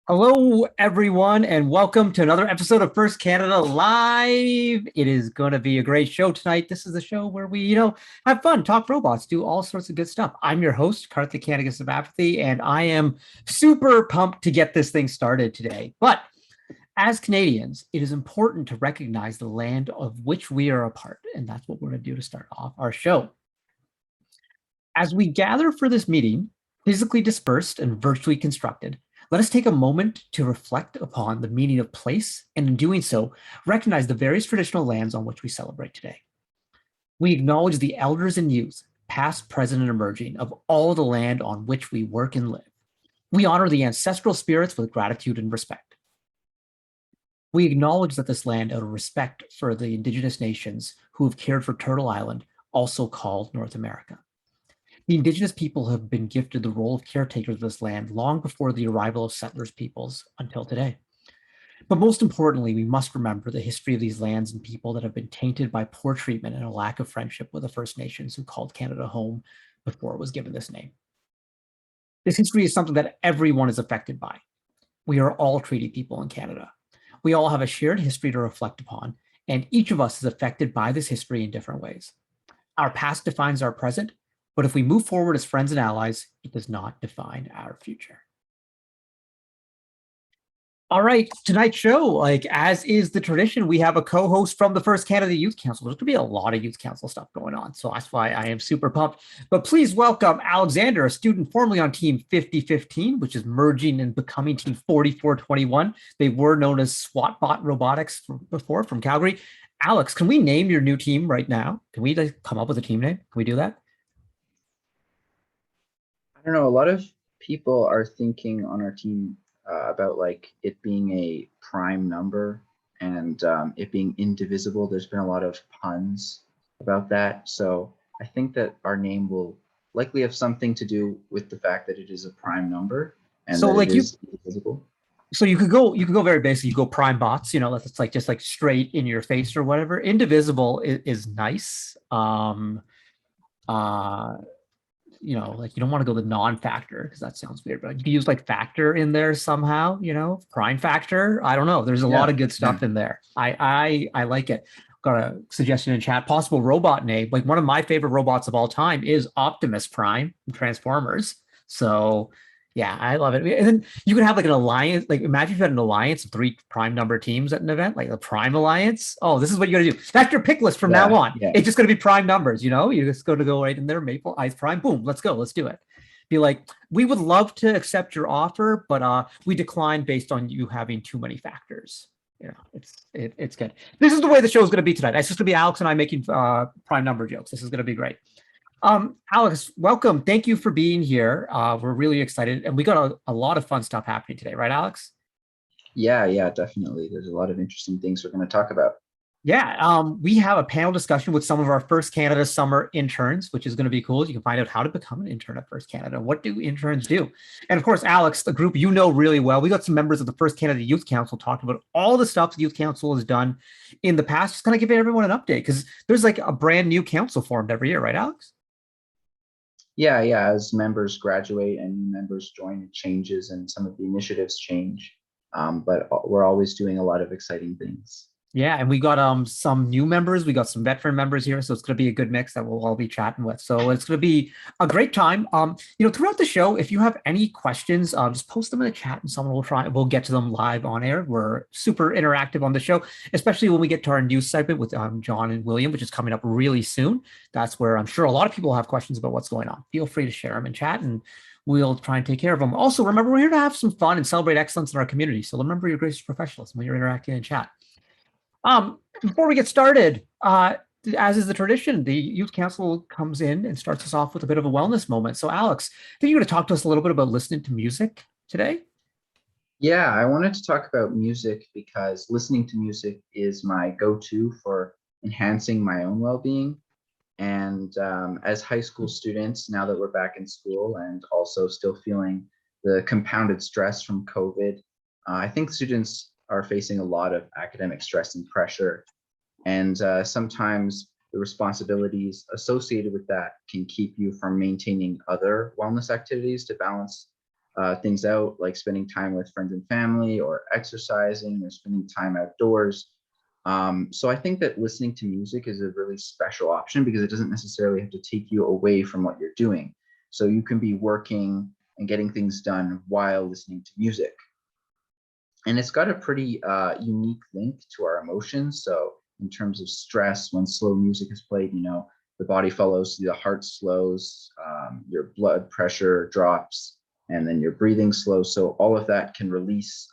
Hello, everyone, and welcome to another episode of First Canada Live. It is going to be a great show tonight. This is the show where we, have fun, talk robots, do all sorts of good stuff. I'm your host, Karthik Kandigas of Apathy, and I am super pumped to get this thing started today. But as Canadians, it is important to recognize the land of which we are a part, and that's what we're going to do to start off our show. As we gather for this meeting, physically dispersed and virtually constructed, let us take a moment to reflect upon the meaning of place, and in doing so, recognize the various traditional lands on which we celebrate today. We acknowledge the elders and youth, past, present, and emerging, of all the land on which we work and live. We honor the ancestral spirits with gratitude and respect. We acknowledge that this land, out of respect for the Indigenous nations who have cared for Turtle Island, also called North America. The Indigenous people have been gifted the role of caretakers of this land long before the arrival of settlers peoples until today. But most importantly, we must remember the history of these lands and people that have been tainted by poor treatment and a lack of friendship with the First Nations who called Canada home before it was given this name. This history is something that everyone is affected by. We are all treaty people in Canada. We all have a shared history to reflect upon, and each of us is affected by this history in different ways. Our past defines our present, but if we move forward as friends and allies, it does not define our future. All right, tonight's show, as is the tradition, we have a co-host from the First Canada Youth Council. There's going to be a lot of Youth Council stuff going on, so that's why I am super pumped. But please welcome Alexander, a student formerly on Team 5015, which is merging and becoming Team 4421. They were known as SWATbot Robotics before, from Calgary. Alex, can we name your new team right now? Can we come up with a team name? Can we do that? I don't know. A lot of people are thinking on our team about like it being a prime number and it being indivisible. There's been a lot of puns about that. So I think that our name will likely have something to do with the fact that it is a prime number and So that like it you is indivisible. so you could go very basic. You go prime bots, that's like just like straight in your face or whatever. Indivisible is nice. Uh like you don't want to go the non-factor because that sounds weird, but you can use like factor in there somehow, prime factor. I don't know. There's a lot Yeah. of good stuff in there. I like it. Got a suggestion in chat. Possible robot name. Like one of my favorite robots of all time is Optimus Prime from Transformers. So yeah, I love it. And then you can have like an alliance. Like imagine if you had an alliance of 3 prime number teams at an event, like the Prime Alliance. Oh, this is what you got to do. That's your pick list from now Yeah. on. Yeah. It's just going to be prime numbers. You just go right in there. Maple Ice Prime. Boom. Let's go. Let's do it. Be like, we would love to accept your offer, but we decline based on you having too many factors. It's good. This is the way the show is going to be tonight. It's just going to be Alex and I making prime number jokes. This is going to be great. Alex, welcome. Thank you for being here. We're really excited, and we got a lot of fun stuff happening today, right, Alex? Yeah. Yeah. Definitely. There's a lot of interesting things we're going to talk about. Yeah, we have a panel discussion with some of our First Canada summer interns, which is going to be cool. You can find out how to become an intern at First Canada. What do interns do? And of course, Alex, the group you know really well. We got some members of the First Canada Youth Council talking about all the stuff the Youth Council has done in the past. Just kind of giving everyone an update because there's like a brand new council formed every year, right, Alex? Yeah. Yeah. As members graduate and new members join, it changes and some of the initiatives change. But we're always doing a lot of exciting things. Yeah, and we got some new members. We got some veteran members here, so it's going to be a good mix that we'll all be chatting with. So it's going to be a great time. Throughout the show, if you have any questions, just post them in the chat, and someone will try. We'll get to them live on air. We're super interactive on the show, especially when we get to our news segment with John and William, which is coming up really soon. That's where I'm sure a lot of people have questions about what's going on. Feel free to share them in chat, and we'll try and take care of them. Also, remember, we're here to have some fun and celebrate excellence in our community. So remember your gracious professionalism when you're interacting in chat. Before we get started, as is the tradition, the Youth Council comes in and starts us off with a bit of a wellness moment. So, Alex, I think you're going to talk to us a little bit about listening to music today. Yeah, I wanted to talk about music because listening to music is my go-to for enhancing my own well-being. And as high school students, now that we're back in school and also still feeling the compounded stress from COVID, I think students are facing a lot of academic stress and pressure. And sometimes the responsibilities associated with that can keep you from maintaining other wellness activities to balance things out, like spending time with friends and family, or exercising, or spending time outdoors. So I think that listening to music is a really special option because it doesn't necessarily have to take you away from what you're doing. So you can be working and getting things done while listening to music. And it's got a pretty unique link to our emotions. So in terms of stress, when slow music is played, the body follows, the heart slows, your blood pressure drops, and then your breathing slows. So all of that can release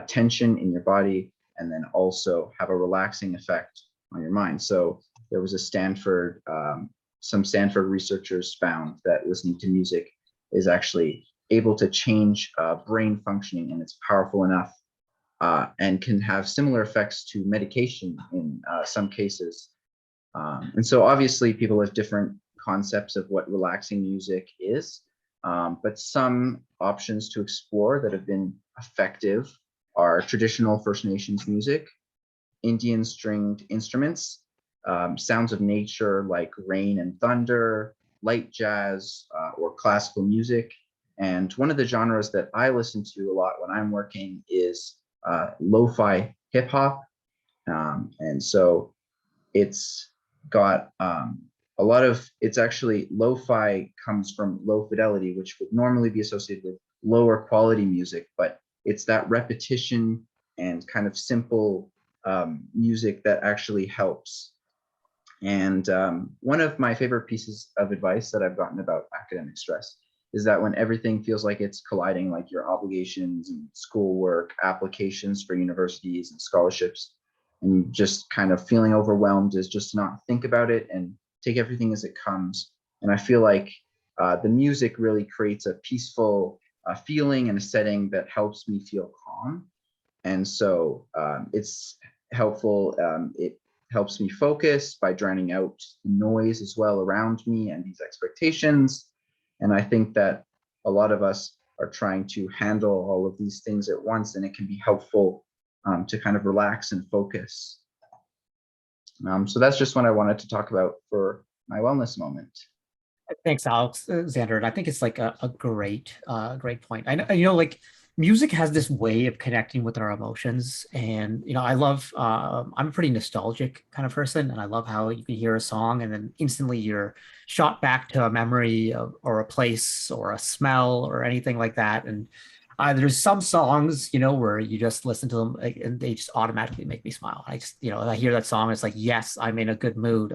tension in your body and then also have a relaxing effect on your mind. So there was some Stanford researchers found that listening to music is actually able to change brain functioning, and it's powerful enough and can have similar effects to medication in some cases. And so obviously people have different concepts of what relaxing music is, but some options to explore that have been effective are traditional First Nations music, Indian stringed instruments, sounds of nature like rain and thunder, light jazz, or classical music. And one of the genres that I listen to a lot when I'm working is lo-fi hip hop. And so it's got it's actually lo-fi comes from low fidelity, which would normally be associated with lower quality music, but it's that repetition and kind of simple music that actually helps. And one of my favorite pieces of advice that I've gotten about academic stress is that when everything feels like it's colliding, like your obligations and schoolwork, applications for universities and scholarships, and just kind of feeling overwhelmed, is just not think about it and take everything as it comes. And I feel like the music really creates a peaceful feeling and a setting that helps me feel calm. And so it's helpful. It helps me focus by drowning out the noise as well around me and these expectations. And I think that a lot of us are trying to handle all of these things at once, and it can be helpful to kind of relax and focus. So that's just what I wanted to talk about for my wellness moment. Thanks, Alexander. And I think it's like a great point. I know, like music has this way of connecting with our emotions. And, I love, I'm a pretty nostalgic kind of person. And I love how you can hear a song and then instantly you're shot back to a memory or a place or a smell or anything like that. And there's some songs, where you just listen to them and they just automatically make me smile. I just, I hear that song, it's like, yes, I'm in a good mood.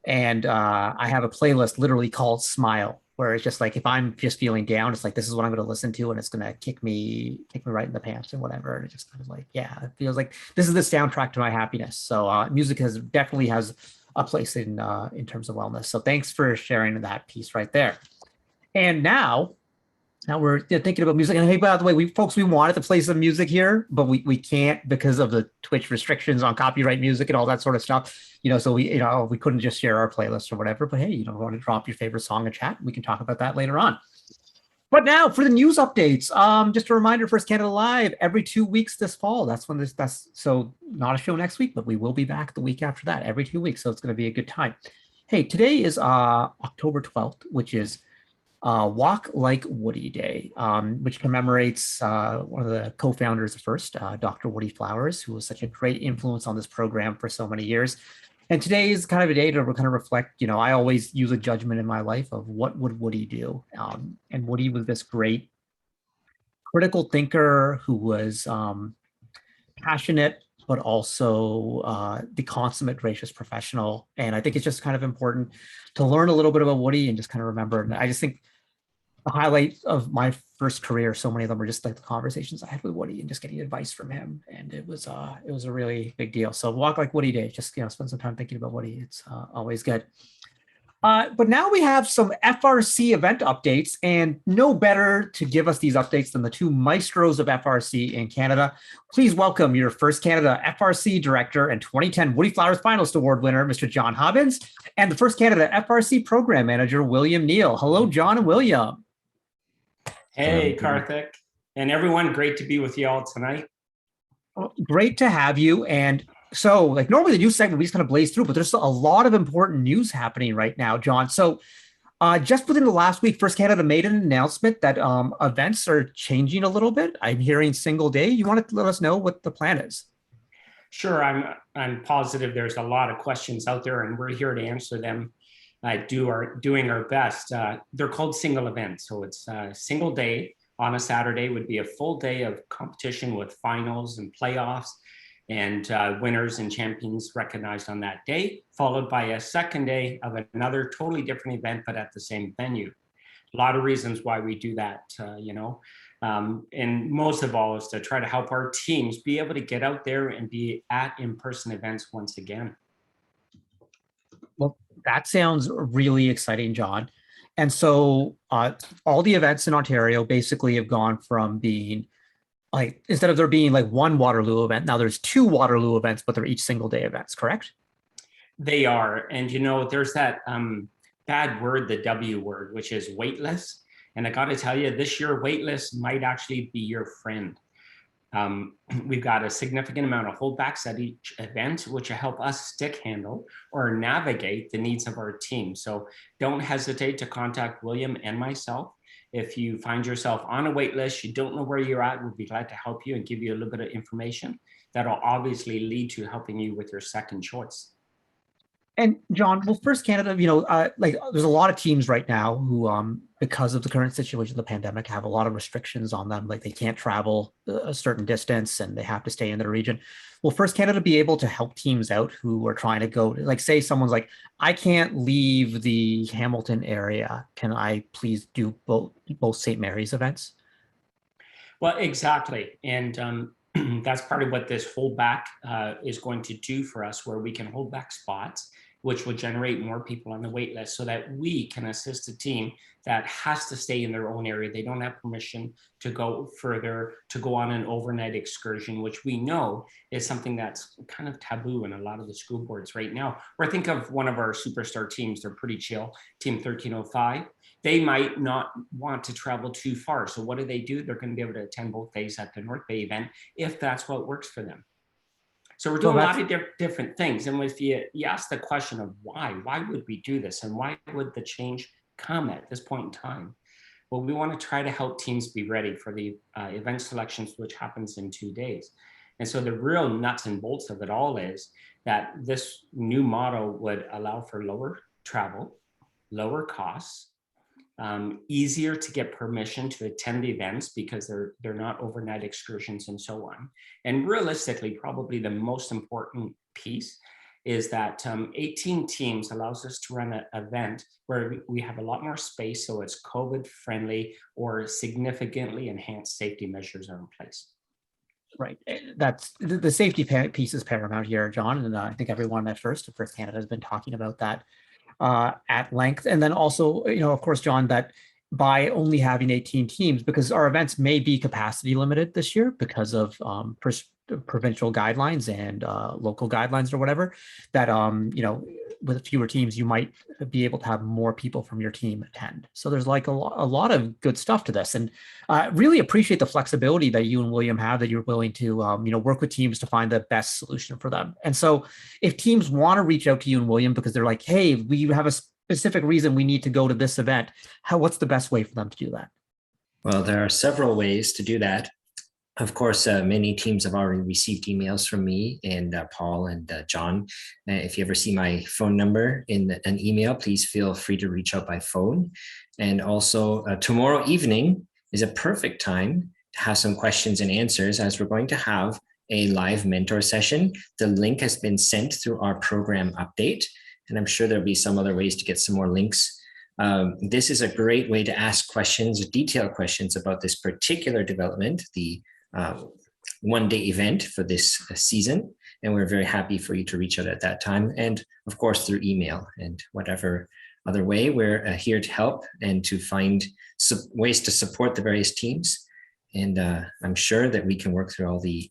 And I have a playlist literally called Smile, where it's just like, if I'm just feeling down, it's like, this is what I'm going to listen to, and it's going to kick me right in the pants and whatever. And it just kind of like, yeah, it feels like this is the soundtrack to my happiness. So music definitely has a place in terms of wellness. So thanks for sharing that piece right there. And now we're thinking about music. And hey, by the way, we wanted to play some music here, but we can't because of the Twitch restrictions on copyright music and all that sort of stuff. So we couldn't just share our playlist or whatever. But hey, if you want to drop your favorite song in chat, we can talk about that later on. But now for the news updates. Just a reminder, First Canada Live every 2 weeks this fall. That's when that's so not a show next week, but we will be back the week after that every 2 weeks. So it's going to be a good time. Hey, today is October 12th, which is Walk Like Woody Day, which commemorates one of the co-founders of First, Dr. Woody Flowers, who was such a great influence on this program for so many years. And today is kind of a day to kind of reflect, I always use a judgment in my life of what would Woody do? And Woody was this great critical thinker who was passionate, but also the consummate gracious professional. And I think it's just kind of important to learn a little bit about Woody and just kind of remember. And I just think the highlight of my first career, so many of them were just like the conversations I had with Woody and just getting advice from him. And it was a really big deal. So Walk Like Woody Day, just, spend some time thinking about Woody. It's always good. But now we have some FRC event updates, and no better to give us these updates than the two maestros of FRC in Canada. Please welcome your First Canada FRC Director and 2010 Woody Flowers Finalist Award winner, Mr. John Hobbins, and the First Canada FRC Program Manager, William Neal. Hello, John and William. Hey, Karthik, and everyone, great to be with you all tonight. Well, great to have you. And so, normally the news segment, we just kind of blaze through, but there's a lot of important news happening right now, John. So Just within the last week, First Canada made an announcement that events are changing a little bit. I'm hearing single day. You want to let us know what the plan is? Sure, I'm positive there's a lot of questions out there, and we're here to answer them. Doing our best. They're called single events, so it's a single day on a Saturday would be a full day of competition with finals and playoffs, and winners and champions recognized on that day, followed by a second day of another totally different event, but at the same venue. A lot of reasons why we do that, and most of all is to try to help our teams be able to get out there and be at in-person events once again. Well, that sounds really exciting, John. And so all the events in Ontario basically have gone from being like, instead of there being like one Waterloo event, now there's two Waterloo events, but they're each single day events, correct? They are. And, there's that bad word, the W word, which is waitlist. And I got to tell you, this year, waitlist might actually be your friend. We've got a significant amount of holdbacks at each event, which will help us stick handle or navigate the needs of our team. So don't hesitate to contact William and myself. If you find yourself on a wait list, you don't know where you're at, we'll be glad to help you and give you a little bit of information that'll obviously lead to helping you with your second choice. And John, well, First Canada, like there's a lot of teams right now who, because of the current situation of the pandemic, have a lot of restrictions on them. Like they can't travel a certain distance and they have to stay in their region. Will First Canada be able to help teams out who are trying to go, like say someone's like, I can't leave the Hamilton area. Can I please do both St. Mary's events? Well, exactly. And that's part of what this holdback is going to do for us, where we can hold back spots, which will generate more people on the wait list so that we can assist a team that has to stay in their own area. They don't have permission to go further, to go on an overnight excursion, which we know is something that's kind of taboo in a lot of the school boards right now. Or think of one of our superstar teams, they're pretty chill, Team 1305. They might not want to travel too far. So what do? They're going to be able to attend both days at the North Bay event if that's what works for them. So we're doing a lot of different things. And if you ask the question of why would we do this? And why would the change come at this point in time? Well, we want to try to help teams be ready for the event selections, which happens in 2 days. And so the real nuts and bolts of it all is that this new model would allow for lower travel, lower costs, easier to get permission to attend the events because they're not overnight excursions and so on. And realistically, probably the most important piece is that 18 teams allows us to run an event where we have a lot more space, so it's COVID friendly or significantly enhanced safety measures are in place. Right. That's the safety piece is paramount here, John. And I think everyone at First Canada has been talking about that at length. And then also, of course, John, that by only having 18 teams, because our events may be capacity limited this year because of provincial guidelines and local guidelines or whatever, that, with fewer teams, you might be able to have more people from your team attend. So there's like a lot of good stuff to this. And really appreciate the flexibility that you and William have, that you're willing to, work with teams to find the best solution for them. And so if teams want to reach out to you and William because they're like, hey, we have a specific reason we need to go to this event, what's the best way for them to do that? Well, there are several ways to do that. Of course, many teams have already received emails from me and Paul and John. If you ever see my phone number in an email, please feel free to reach out by phone. And also tomorrow evening is a perfect time to have some questions and answers, as we're going to have a live mentor session. The link has been sent through our program update, and I'm sure there'll be some other ways to get some more links. This is a great way to ask questions, detailed questions about this particular development, the one-day event for this season. And we're very happy for you to reach out at that time. And of course, through email and whatever other way, we're here to help and to find ways to support the various teams. And I'm sure that we can work through all the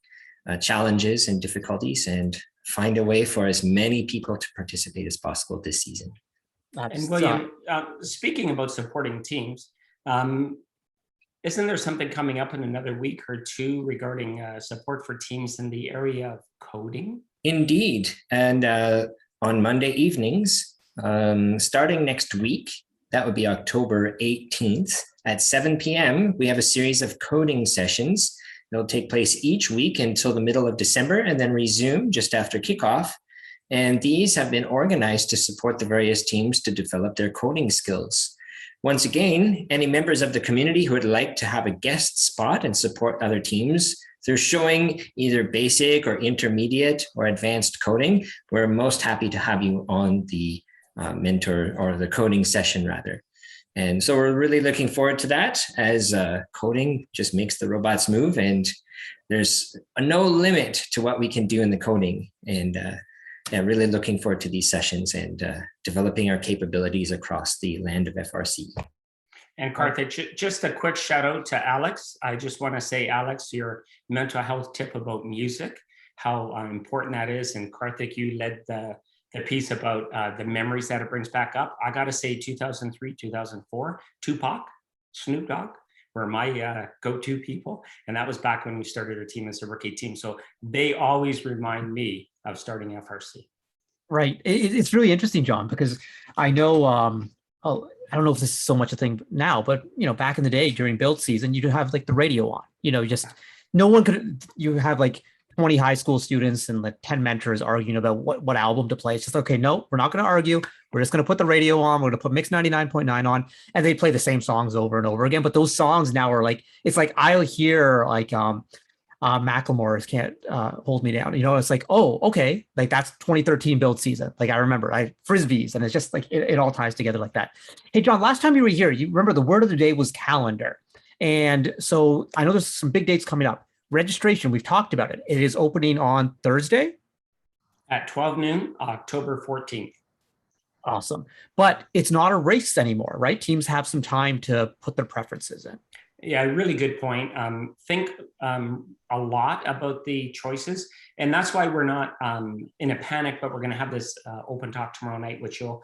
challenges and difficulties and find a way for as many people to participate as possible this season. And William, speaking about supporting teams, isn't there something coming up in another week or two regarding support for teams in the area of coding? Indeed. And on Monday evenings, starting next week, That would be October 18th at 7 p.m. We have a series of coding sessions. They'll take place each week until the middle of December and then resume just after kickoff. And these have been organized to support the various teams to develop their coding skills. Once again, any members of the community who would like to have a guest spot and support other teams through showing either basic or intermediate or advanced coding, we're most happy to have you on the mentor or the coding session rather. And so we're really looking forward to that, as coding just makes the robots move, and there's no limit to what we can do in the coding. And yeah, really looking forward to these sessions and developing our capabilities across the land of FRC. And Karthik, just a quick shout out to Alex. I just want to say, Alex, your mental health tip about music, how important that is. And Karthik, you led the piece about the memories that it brings back up. I got to say 2003, 2004, Tupac, Snoop Dogg were my go-to people. And that was back when we started our team as a rookie team. So they always remind me of starting FRC. Right. It's really interesting, John, because I know, I don't know if this is so much a thing now, but, back in the day during build season, you'd have like the radio on, just no one could, you have like 20 high school students and like 10 mentors arguing about what album to play. It's just, okay, no, we're not going to argue. We're just going to put the radio on. We're going to put Mix 99.9 on, and they play the same songs over and over again. But those songs now are like, it's like, I'll hear like, Macklemore's Can't Hold Me Down. It's like, oh, okay. Like that's 2013 build season. Like I remember Frisbees, and it's just like, it all ties together like that. Hey, John, last time you were here, you remember the word of the day was calendar. And so I know there's some big dates coming up. Registration, we've talked about it. It is opening on Thursday at 12 noon, October 14th. Awesome. But it's not a race anymore, right? Teams have some time to put their preferences in. Yeah, really good point. Think a lot about the choices, and that's why we're not in a panic, but we're going to have this open talk tomorrow night, which will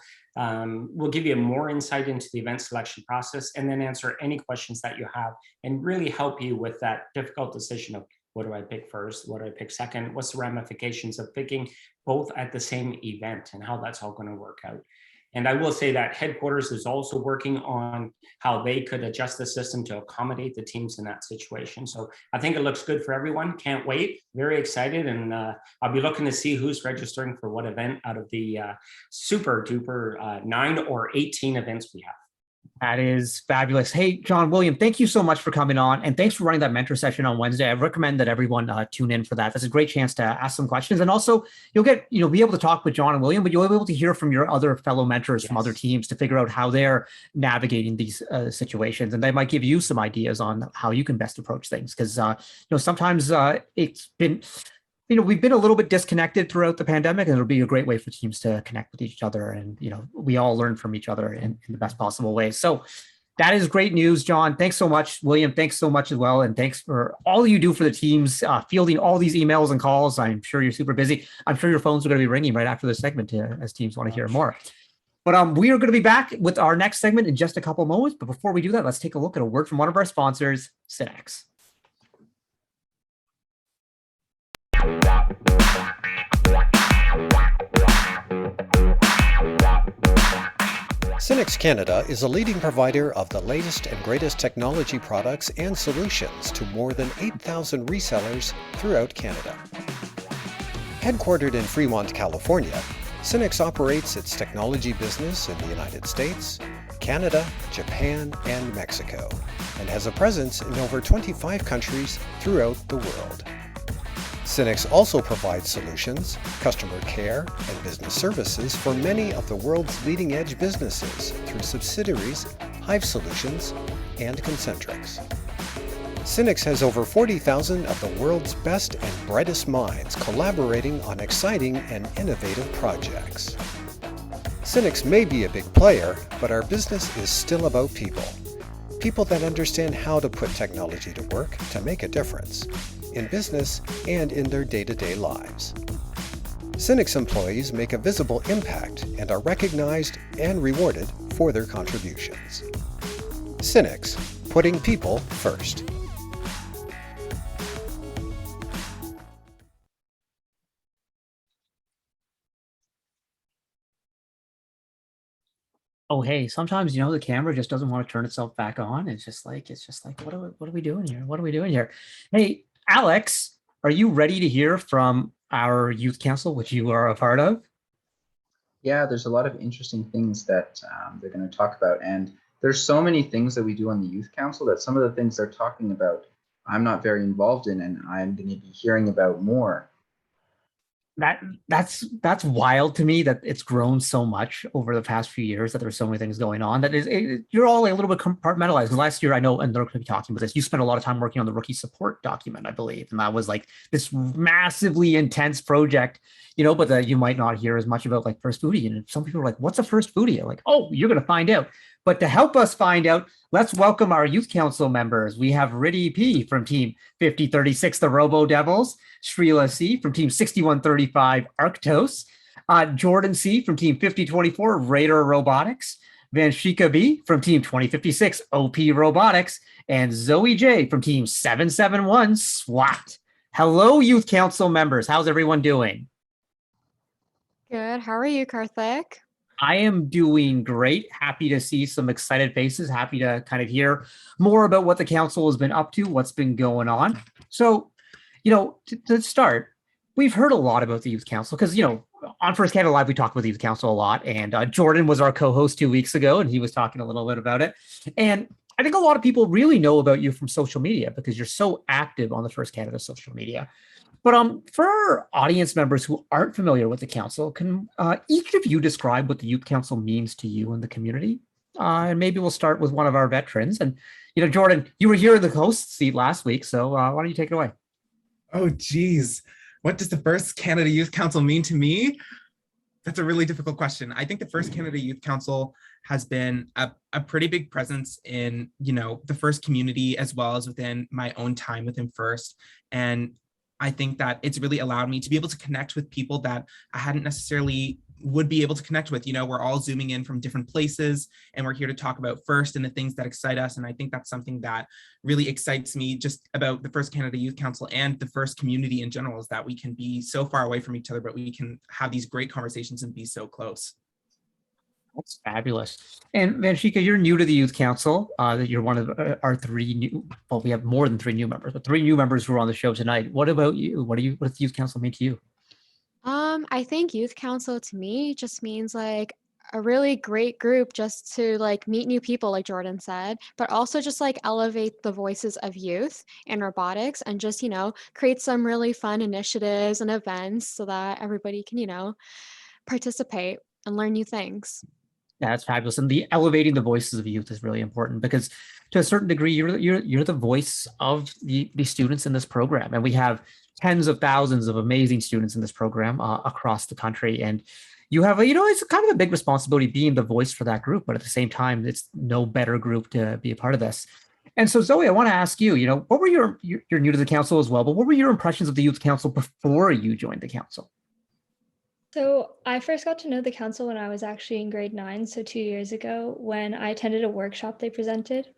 give you more insight into the event selection process, and then answer any questions that you have and really help you with that difficult decision of what do I pick first, what do I pick second, what's the ramifications of picking both at the same event and how that's all going to work out. And I will say that headquarters is also working on how they could adjust the system to accommodate the teams in that situation. So I think it looks good for everyone. Can't wait. Very excited. And I'll be looking to see who's registering for what event out of the super duper 9 or 18 events we have. That is fabulous. Hey, John, William, thank you so much for coming on, and thanks for running that mentor session on Wednesday. I recommend that everyone tune in for that. That's a great chance to ask some questions, and also you'll get, be able to talk with John and William, but you'll be able to hear from your other fellow mentors from other teams to figure out how they're navigating these situations, and they might give you some ideas on how you can best approach things. Because sometimes it's been. We've been a little bit disconnected throughout the pandemic, and it'll be a great way for teams to connect with each other. And, we all learn from each other in the best possible way. So that is great news, John. Thanks so much. William, thanks so much as well. And thanks for all you do for the teams, fielding all these emails and calls. I'm sure you're super busy. I'm sure your phones are going to be ringing right after this segment as teams want to hear more. But we are going to be back with our next segment in just a couple of moments. But before we do that, let's take a look at a word from one of our sponsors, Synex. Synex Canada is a leading provider of the latest and greatest technology products and solutions to more than 8,000 resellers throughout Canada. Headquartered in Fremont, California, Synex operates its technology business in the United States, Canada, Japan, and Mexico, and has a presence in over 25 countries throughout the world. Synex also provides solutions, customer care, and business services for many of the world's leading-edge businesses through subsidiaries, Hive Solutions, and Concentrix. Synex has over 40,000 of the world's best and brightest minds collaborating on exciting and innovative projects. Synex may be a big player, but our business is still about people. People that understand how to put technology to work to make a difference in business and in their day-to-day lives. Synex employees make a visible impact and are recognized and rewarded for their contributions. Synex, putting people first. Oh, hey, sometimes, the camera just doesn't want to turn itself back on. It's just like, what are we doing here? What are we doing here? Hey, Alex, are you ready to hear from our youth council, which you are a part of? Yeah, there's a lot of interesting things that they're going to talk about. And there's so many things that we do on the youth council that some of the things they're talking about, I'm not very involved in, and I'm going to be hearing about more. That's wild to me that it's grown so much over the past few years, that there's so many things going on that you're all a little bit compartmentalized. And last year, I know, and they're going to be talking about this, you spent a lot of time working on the rookie support document, I believe, and that was like this massively intense project, but that you might not hear as much about, like First Foodie. And some people are like, what's a First Foodie? Like, oh, you're going to find out. But to help us find out, let's welcome our youth council members. We have Riddy P from Team 5036, the Robo Devils, Srila C from Team 6135, Arctos, Jordan C from Team 5024, Raider Robotics, Vanshika B from Team 2056, OP Robotics, and Zoe J from Team 771, SWAT. Hello, youth council members. How's everyone doing? Good. How are you, Karthik? I am doing great. Happy to see some excited faces. Happy to kind of hear more about what the council has been up to, what's been going on. So, to start, we've heard a lot about the youth council because, on First Canada Live, we talked about the youth council a lot. And Jordan was our co-host 2 weeks ago, and he was talking a little bit about it. And I think a lot of people really know about you from social media because you're so active on the First Canada social media. But for our audience members who aren't familiar with the council, can each of you describe what the youth council means to you in the community? And maybe we'll start with one of our veterans. And, Jordan, you were here in the host seat last week, so why don't you take it away? Oh, geez. What does the First Canada Youth Council mean to me? That's a really difficult question. I think the First Canada Youth Council has been a pretty big presence in, the First community, as well as within my own time within First. And I think that it's really allowed me to be able to connect with people that I hadn't necessarily would be able to connect with. We're all zooming in from different places, and we're here to talk about First and the things that excite us. And I think that's something that really excites me just about the First Canada Youth Council and the First community in general, is that we can be so far away from each other, but we can have these great conversations and be so close. That's fabulous. And Vanshika, you're new to the youth council. You're one of our three new, well, we have more than three new members, but three new members who are on the show tonight. What about you? What does the youth council mean to you? I think youth council to me just means like a really great group just to like meet new people, like Jordan said, but also just like elevate the voices of youth in robotics and just, create some really fun initiatives and events so that everybody can, participate and learn new things. Yeah, that's fabulous. And the elevating the voices of youth is really important because to a certain degree, you're the voice of the students in this program. And we have tens of thousands of amazing students in this program across the country. And you have, it's kind of a big responsibility being the voice for that group, but at the same time, it's no better group to be a part of this. And so, Zoe, I want to ask you, what were you're new to the council as well, but what were your impressions of the youth council before you joined the council? So I first got to know the council when I was actually in grade 9, so 2 years ago, when I attended a workshop they presented.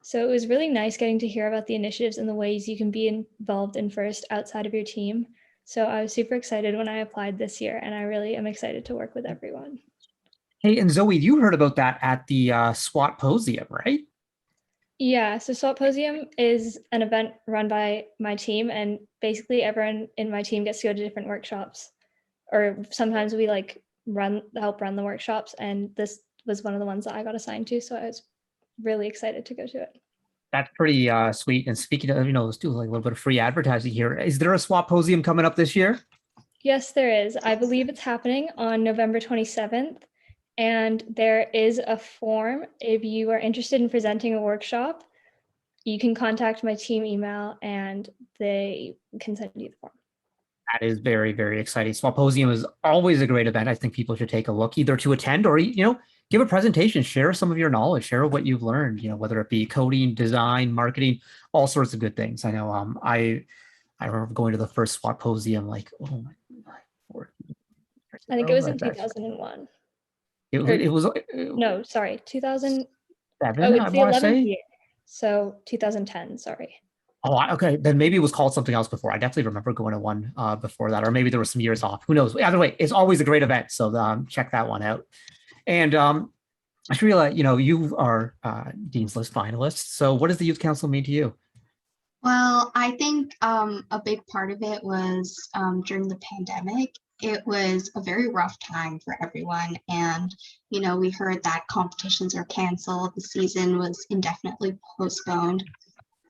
So it was really nice getting to hear about the initiatives and the ways you can be involved in First outside of your team. So I was super excited when I applied this year, and I really am excited to work with everyone. Hey, and Zoe, you heard about that at the SWAT Posium, right? Yeah, so SWAT Posium is an event run by my team, and basically everyone in my team gets to go to different workshops. Or sometimes we help run the workshops, and this was one of the ones that I got assigned to, so I was really excited to go to it. That's pretty sweet. And speaking of, let's do like a little bit of free advertising here. Is there a SWAT Posium coming up this year? Yes, there is. I believe it's happening on November 27th, and there is a form. If you are interested in presenting a workshop, you can contact my team email, and they can send you the form. That is very, very exciting. Swaposium is always a great event. I think people should take a look, either to attend or, give a presentation, share some of your knowledge, share what you've learned, whether it be coding, design, marketing, all sorts of good things. I know I remember going to the first Swaposium, like, oh my Lord. I think it was in 2001. It was no, sorry, 2007. Oh, it's the 11th year. So 2010, sorry. Oh, okay. Then maybe it was called something else before. I definitely remember going to one before that, or maybe there were some years off. Who knows? Either way, it's always a great event. So check that one out. And Shrila, you are Dean's List finalists. So what does the Youth Council mean to you? Well, I think a big part of it was during the pandemic. It was a very rough time for everyone. And, we heard that competitions are canceled. The season was indefinitely postponed.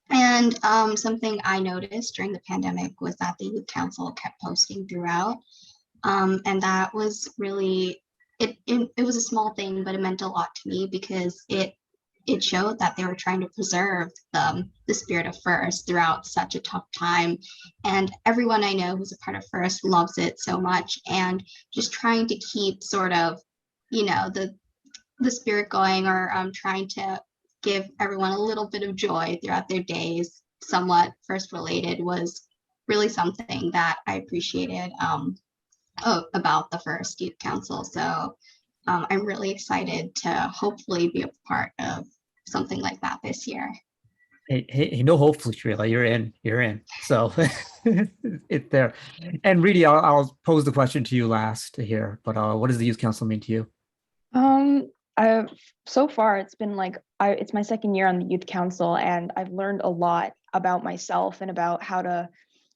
And something I noticed during the pandemic was that the Youth Council kept posting throughout. And that was really, it was a small thing, but it meant a lot to me because it showed that they were trying to preserve the spirit of First throughout such a tough time. And everyone I know who's a part of First loves it so much, and just trying to keep sort of, the spirit going, or trying to give everyone a little bit of joy throughout their days, somewhat First related, was really something that I appreciated about the First Youth Council. So I'm really excited to hopefully be a part of something like that this year. Hey, no, hopefully, Shrila, you're in. So it's there. And Reedy, I'll pose the question to you last here, but what does the Youth Council mean to you? So far it's been it's my second year on the Youth Council, and I've learned a lot about myself and about how to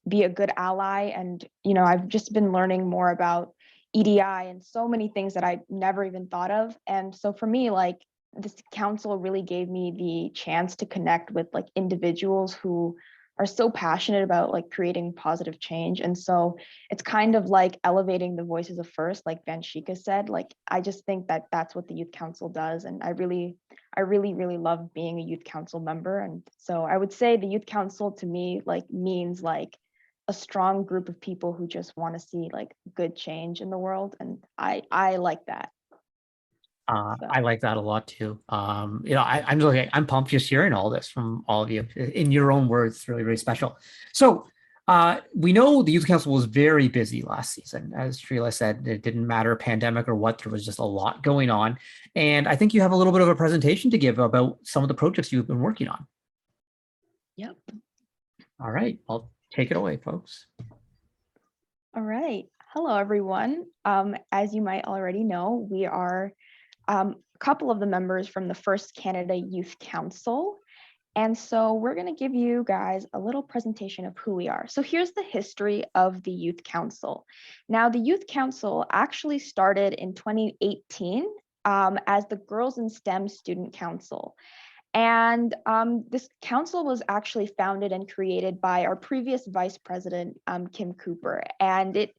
be a good ally. And, I've just been learning more about EDI and so many things that I never even thought of. And so for me, this council really gave me the chance to connect with individuals who are so passionate about creating positive change. And so it's kind of like elevating the voices of First, like Shanika said. I just think that that's what the Youth Council does. And I really love being a Youth Council member. And so I would say the Youth Council to me means a strong group of people who just want to see good change in the world. And I like that. I like that a lot too. I'm pumped just hearing all this from all of you. In your own words, it's really, really special. So we know the Youth Council was very busy last season. As Shrila said, it didn't matter pandemic or what, there was just a lot going on. And I think you have a little bit of a presentation to give about some of the projects you've been working on. Yep. All right, I'll take it away, folks. All right. Hello, everyone. As you might already know, we are a couple of the members from the First Canada Youth Council. And so we're going to give you guys a little presentation of who we are. So here's the history of the Youth Council. Now, the Youth Council actually started in 2018 as the Girls in STEM Student Council. And this council was actually founded and created by our previous vice president, Kim Cooper. And it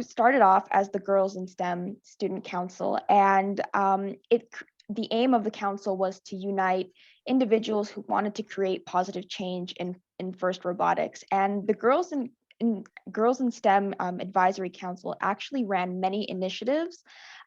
started off as the Girls in STEM Student Council, and the aim of the council was to unite individuals who wanted to create positive change in FIRST robotics. And the Girls in STEM Advisory Council actually ran many initiatives,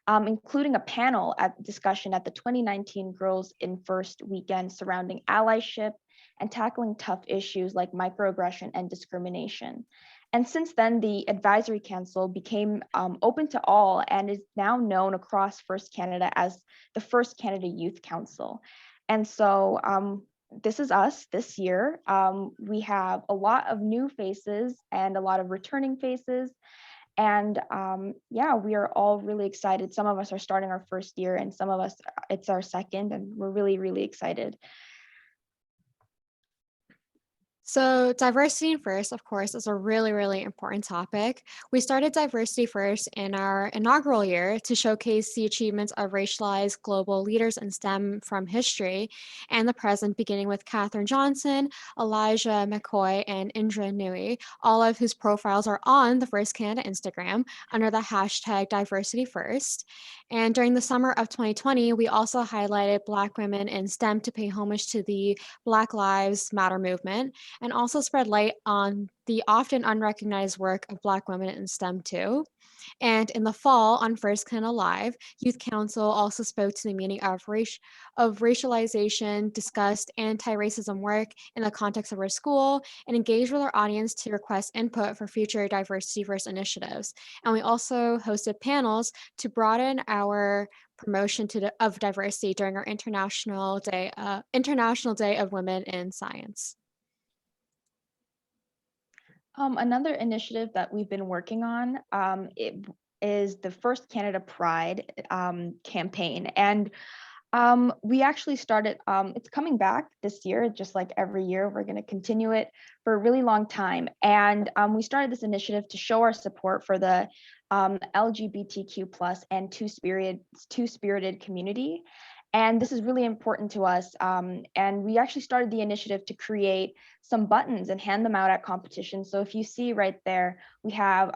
including a panel discussion at the 2019 Girls in FIRST weekend surrounding allyship and tackling tough issues like microaggression and discrimination. And since then, the Advisory Council became open to all and is now known across FIRST Canada as the First Canada Youth Council. And so this is us this year. We have a lot of new faces and a lot of returning faces. And yeah, we are all really excited. Some of us are starting our first year, and some of us, it's our second, and we're really, really excited. So diversity in FIRST, of course, is a really, really important topic. We started Diversity First in our inaugural year to showcase the achievements of racialized global leaders in STEM from history and the present, beginning with Katherine Johnson, Elijah McCoy, and Indra Nui, all of whose profiles are on the First Canada Instagram under the hashtag Diversity First. And during the summer of 2020, we also highlighted Black women in STEM to pay homage to the Black Lives Matter movement, and also spread light on the often unrecognized work of Black women in STEM too. And in the fall on First Canada Live, Youth Council also spoke to the meaning of racialization, discussed anti-racism work in the context of our school, and engaged with our audience to request input for future Diversity First initiatives. And we also hosted panels to broaden our promotion of diversity during our International Day of Women in Science. Another initiative that we've been working on, is the First Canada Pride campaign. And we actually started, it's coming back this year, just like every year. We're going to continue it for a really long time. And we started this initiative to show our support for the LGBTQ plus and two-spirited community. And this is really important to us. And we actually started the initiative to create some buttons and hand them out at competitions. So if you see right there, we have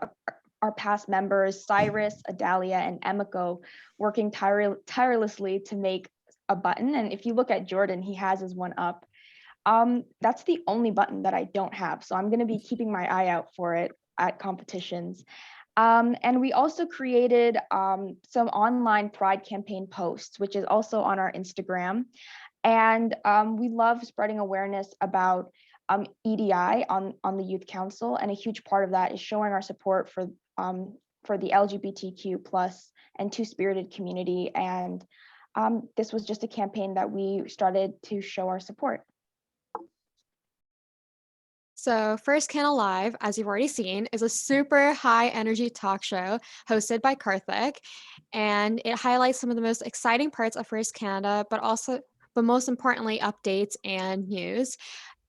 our past members, Cyrus, Adalia, and Emiko, working tirelessly to make a button. And if you look at Jordan, he has his one up. That's the only button that I don't have. So I'm going to be keeping my eye out for it at competitions. And we also created some online Pride campaign posts, which is also on our Instagram. And we love spreading awareness about EDI on the Youth Council. And a huge part of that is showing our support for the LGBTQ plus and two-spirited community. And this was just a campaign that we started to show our support. So First Canada Live, as you've already seen, is a super high energy talk show hosted by Karthik, and it highlights some of the most exciting parts of First Canada, but most importantly, updates and news.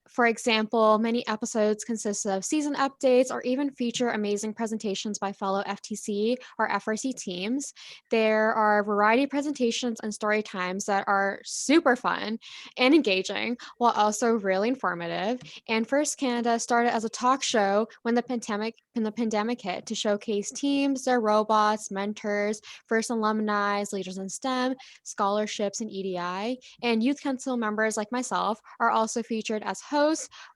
For example, many episodes consist of season updates or even feature amazing presentations by fellow FTC or FRC teams. There are variety of presentations and story times that are super fun and engaging, while also really informative. And First Canada started as a talk show when the pandemic hit to showcase teams, their robots, mentors, first alumni, leaders in STEM, scholarships, and EDI. And Youth Council members like myself are also featured as hosts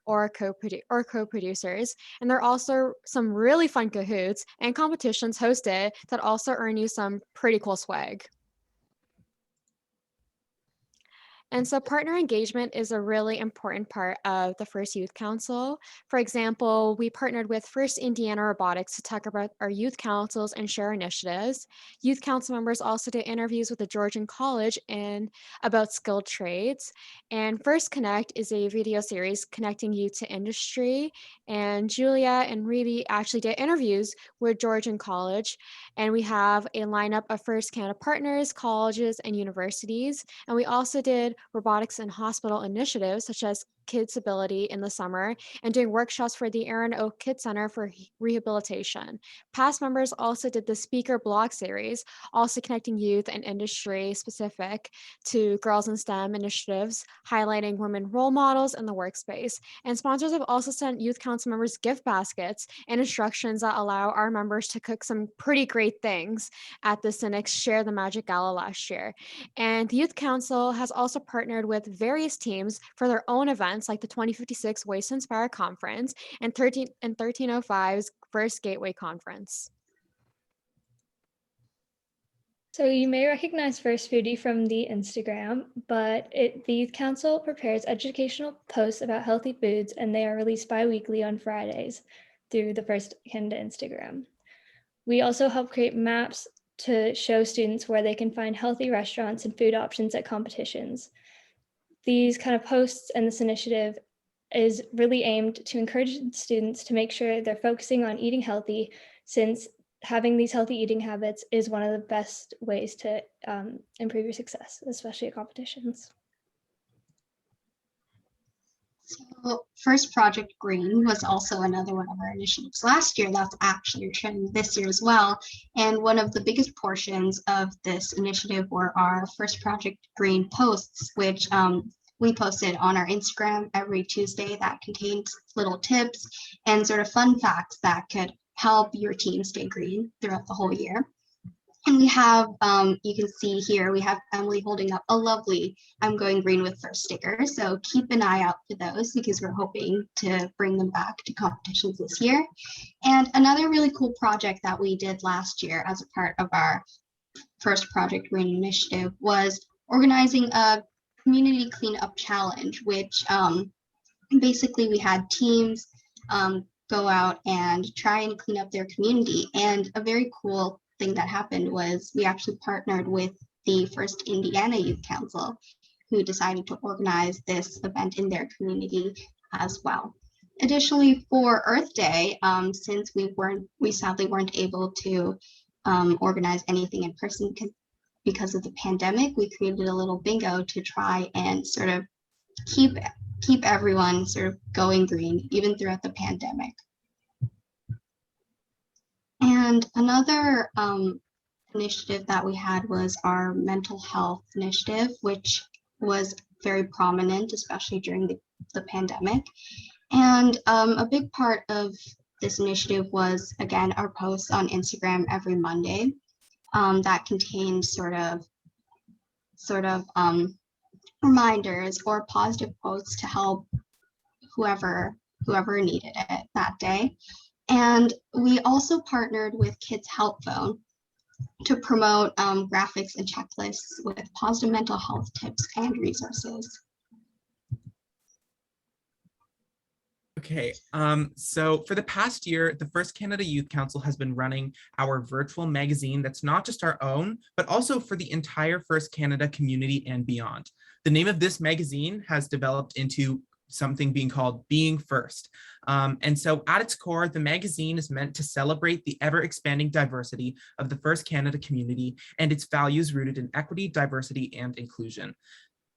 or co-producers. And there are also some really fun Kahoots and competitions hosted that also earn you some pretty cool swag. And so partner engagement is a really important part of the First Youth Council. For example, we partnered with First Indiana Robotics to talk about our youth councils and share initiatives. Youth council members also did interviews with the Georgian College about skilled trades. And First Connect is a video series connecting youth to industry. And Julia and Reedy actually did interviews with Georgian College. And we have a lineup of First Canada partners, colleges, and universities. And we also did robotics in hospital initiatives such as Kids Ability in the summer and doing workshops for the Erin Oak Kids Center for rehabilitation. Past members also did the speaker blog series, also connecting youth and industry specific to Girls in STEM initiatives, highlighting women role models in the workspace. And sponsors have also sent Youth Council members gift baskets and instructions that allow our members to cook some pretty great things at the Cynics Share the Magic Gala last year. And the Youth Council has also partnered with various teams for their own events like the 2056 Ways to Inspire Conference and 1305's First Gateway Conference. So you may recognize First Foodie from the Instagram, but the Youth Council prepares educational posts about healthy foods, and they are released bi-weekly on Fridays through the First Canada Instagram. We also help create maps to show students where they can find healthy restaurants and food options at competitions. These kind of posts and this initiative is really aimed to encourage students to make sure they're focusing on eating healthy, since having these healthy eating habits is one of the best ways to improve your success, especially at competitions. So First Project Green was also another one of our initiatives last year. That's actually returning this year as well. And one of the biggest portions of this initiative were our First Project Green posts, which we posted on our Instagram every Tuesday that contains little tips and sort of fun facts that could help your team stay green throughout the whole year. And we have, you can see here, we have Emily holding up a lovely I'm Going Green with First sticker. So keep an eye out for those because we're hoping to bring them back to competitions this year. And another really cool project that we did last year as a part of our First Project Green initiative was organizing a community cleanup challenge, which basically we had teams go out and try and clean up their community. And a very cool thing that happened was we actually partnered with the First Indiana Youth Council, who decided to organize this event in their community as well. Additionally, for Earth Day, since we sadly weren't able to organize anything in person because of the pandemic. We created a little bingo to try and sort of keep everyone sort of going green even throughout the pandemic. And another initiative that we had was our mental health initiative, which was very prominent, especially during the pandemic. And a big part of this initiative was, again, our posts on Instagram every Monday that contained sort of reminders or positive quotes to help whoever needed it that day. And we also partnered with Kids Help Phone to promote graphics and checklists with positive mental health tips and resources. Okay, so for the past year, the First Canada Youth Council has been running our virtual magazine that's not just our own, but also for the entire First Canada community and beyond. The name of this magazine has developed into something being called Being First. And so at its core, the magazine is meant to celebrate the ever-expanding diversity of the First Canada community and its values rooted in equity, diversity, and inclusion.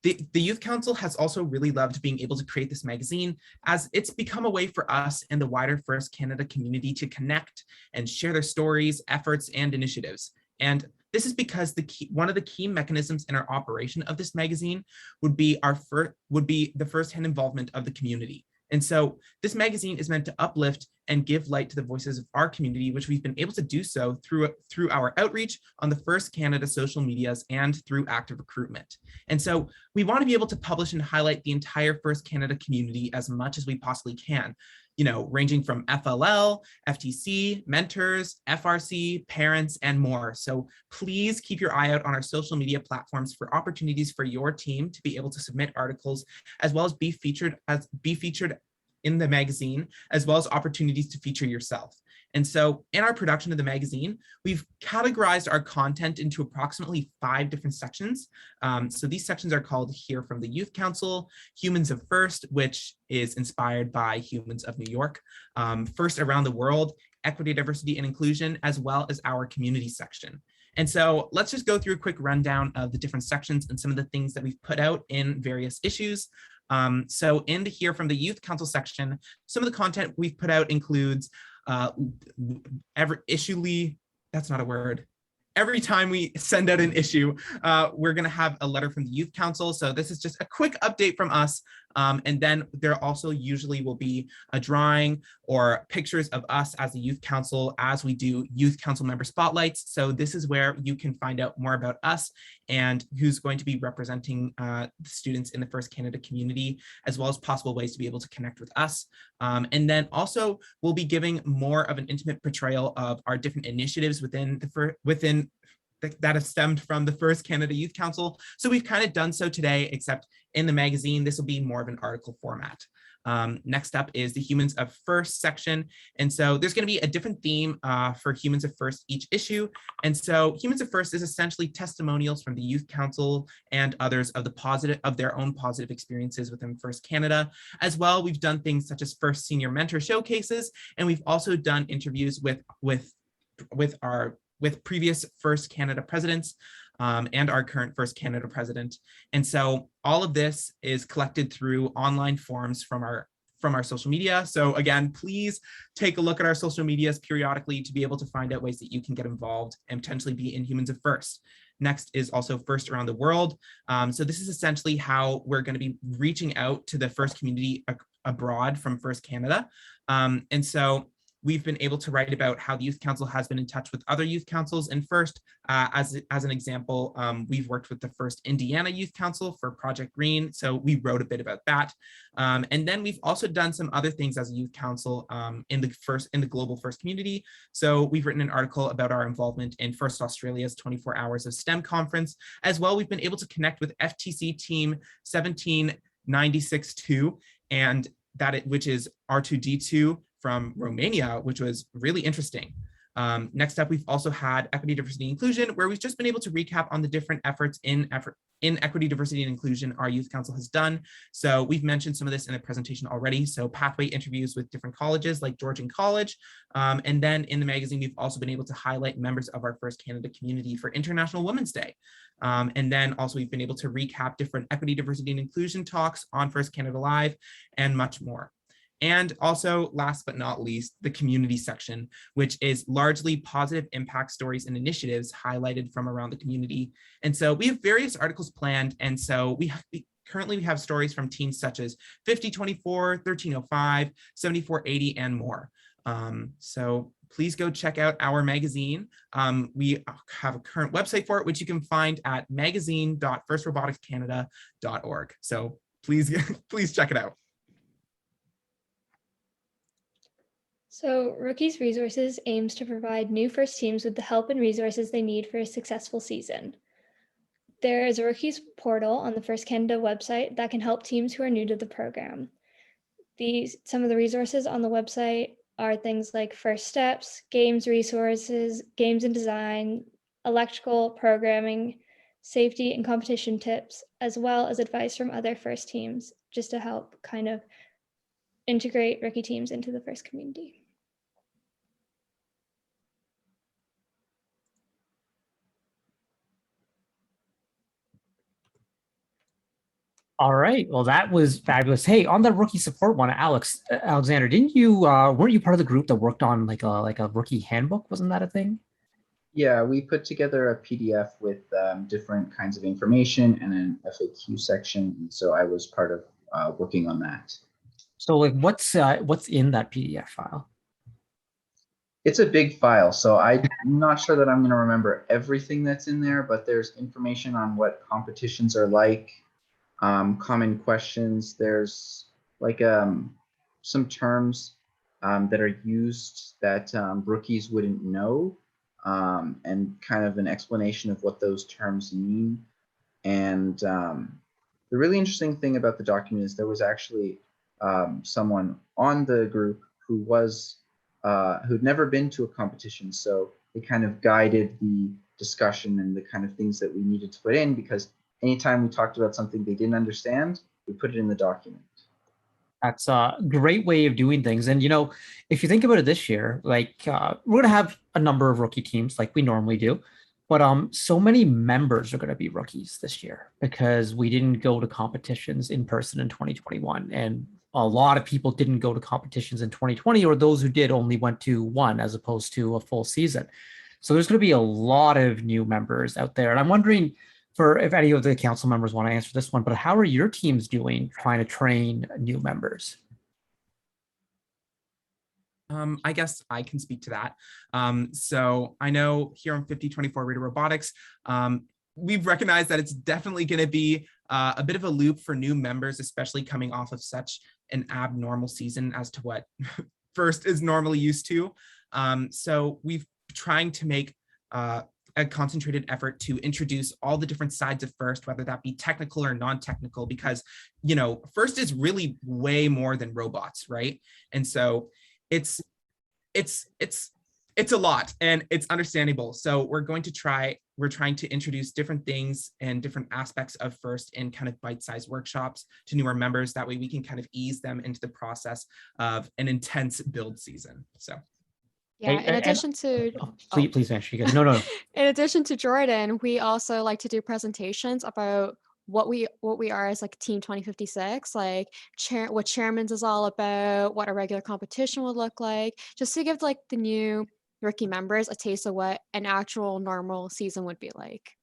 The Youth Council has also really loved being able to create this magazine, as it's become a way for us and the wider First Canada community to connect and share their stories, efforts, and initiatives. And this is because one of the key mechanisms in our operation of this magazine would be the firsthand involvement of the community. And so this magazine is meant to uplift and give light to the voices of our community, which we've been able to do so through our outreach on the First Canada social medias and through active recruitment. And so we want to be able to publish and highlight the entire First Canada community as much as we possibly can, you know, ranging from FLL, FTC, mentors, FRC, parents, and more. So please keep your eye out on our social media platforms for opportunities for your team to be able to submit articles, as well as be featured in the magazine, as well as opportunities to feature yourself. And so in our production of the magazine, we've categorized our content into approximately 5 different sections. So these sections are called Hear from the Youth Council, Humans of First, which is inspired by Humans of New York, First Around the World, Equity, Diversity, and Inclusion, as well as our community section. And so let's just go through a quick rundown of the different sections and some of the things that we've put out in various issues. So in the Hear from the Youth Council section, some of the content we've put out includes every time we send out an issue, we're going to have a letter from the Youth Council. So this is just a quick update from us. And then there also usually will be a drawing or pictures of us as the Youth Council as we do Youth Council member spotlights. So this is where you can find out more about us and who's going to be representing the students in the First Canada community, as well as possible ways to be able to connect with us. And then also we'll be giving more of an intimate portrayal of our different initiatives that have stemmed from the First Canada Youth Council. So we've kind of done so today, except in the magazine, this will be more of an article format. Next up is the Humans of First section. And so there's going to be a different theme for Humans of First each issue. And so Humans of First is essentially testimonials from the Youth Council and others of their own positive experiences within First Canada. As well, we've done things such as First Senior Mentor Showcases, and we've also done interviews with previous First Canada presidents and our current First Canada president. And so all of this is collected through online forms from our social media. So again, please take a look at our social medias periodically to be able to find out ways that you can get involved and potentially be in Humans of First. Next is also First Around the World. So this is essentially how we're going to be reaching out to the First community abroad from First Canada. And so we've been able to write about how the Youth Council has been in touch with other youth councils. And first, as an example, we've worked with the First Indiana Youth Council for Project Green. So we wrote a bit about that. And then we've also done some other things as a youth council in the global First community. So we've written an article about our involvement in First Australia's 24 Hours of STEM conference. As well, we've been able to connect with FTC team 17962, which is R2D2 from Romania, which was really interesting. Next up, we've also had equity, diversity, and inclusion, where we've just been able to recap on the different efforts in equity, diversity, and inclusion our youth council has done. So we've mentioned some of this in the presentation already. So pathway interviews with different colleges like Georgian College. And then in the magazine, we've also been able to highlight members of our First Canada community for International Women's Day. And then also we've been able to recap different equity, diversity, and inclusion talks on First Canada Live and much more. And also, last but not least, the community section, which is largely positive impact stories and initiatives highlighted from around the community. And so we have various articles planned. And so we currently have stories from teams such as 5024, 1305, 7480, and more. So please go check out our magazine. We have a current website for it, which you can find at magazine.firstroboticscanada.org. So please check it out. So Rookies Resources aims to provide new first teams with the help and resources they need for a successful season. There is a Rookies portal on the First Canada website that can help teams who are new to the program. Some of the resources on the website are things like first steps, games resources, games and design, electrical programming, safety and competition tips, as well as advice from other first teams, just to help kind of integrate rookie teams into the first community. All right. Well, that was fabulous. Hey, on the rookie support one, Alexander, didn't you weren't you part of the group that worked on like a rookie handbook? Wasn't that a thing? Yeah, we put together a PDF with different kinds of information and an FAQ section. And so I was part of working on that. So like what's in that PDF file? It's a big file, so I'm not sure that I'm going to remember everything that's in there, but there's information on what competitions are like, common questions. There's like some terms that are used that rookies wouldn't know, and kind of an explanation of what those terms mean. And the really interesting thing about the document is there was actually someone on the group who was who'd never been to a competition, so they kind of guided the discussion and the kind of things that we needed to put in, because anytime we talked about something they didn't understand, we put it in the document. That's a great way of doing things. And, you know, if you think about it this year, like we're going to have a number of rookie teams like we normally do, but so many members are going to be rookies this year because we didn't go to competitions in person in 2021. And a lot of people didn't go to competitions in 2020, or those who did only went to one as opposed to a full season. So there's going to be a lot of new members out there. And I'm wondering, for if any of the council members want to answer this one, but how are your teams doing trying to train new members? I guess I can speak to that. So I know here on 5024 Radio Robotics, we've recognized that it's definitely going to be a bit of a loop for new members, especially coming off of such an abnormal season as to what First is normally used to. So we've trying to make a concentrated effort to introduce all the different sides of First, whether that be technical or non-technical, because, you know, First is really way more than robots, right? And so it's a lot, and it's understandable. So we're trying to introduce different things and different aspects of First in kind of bite-sized workshops to newer members. That way we can kind of ease them into the process of an intense build season. So. Yeah, in addition to please finish. No. In addition to Jordan, we also like to do presentations about what we are as like Team 2056, like what Chairman's is all about, what a regular competition would look like, just to give like the new rookie members a taste of what an actual normal season would be like.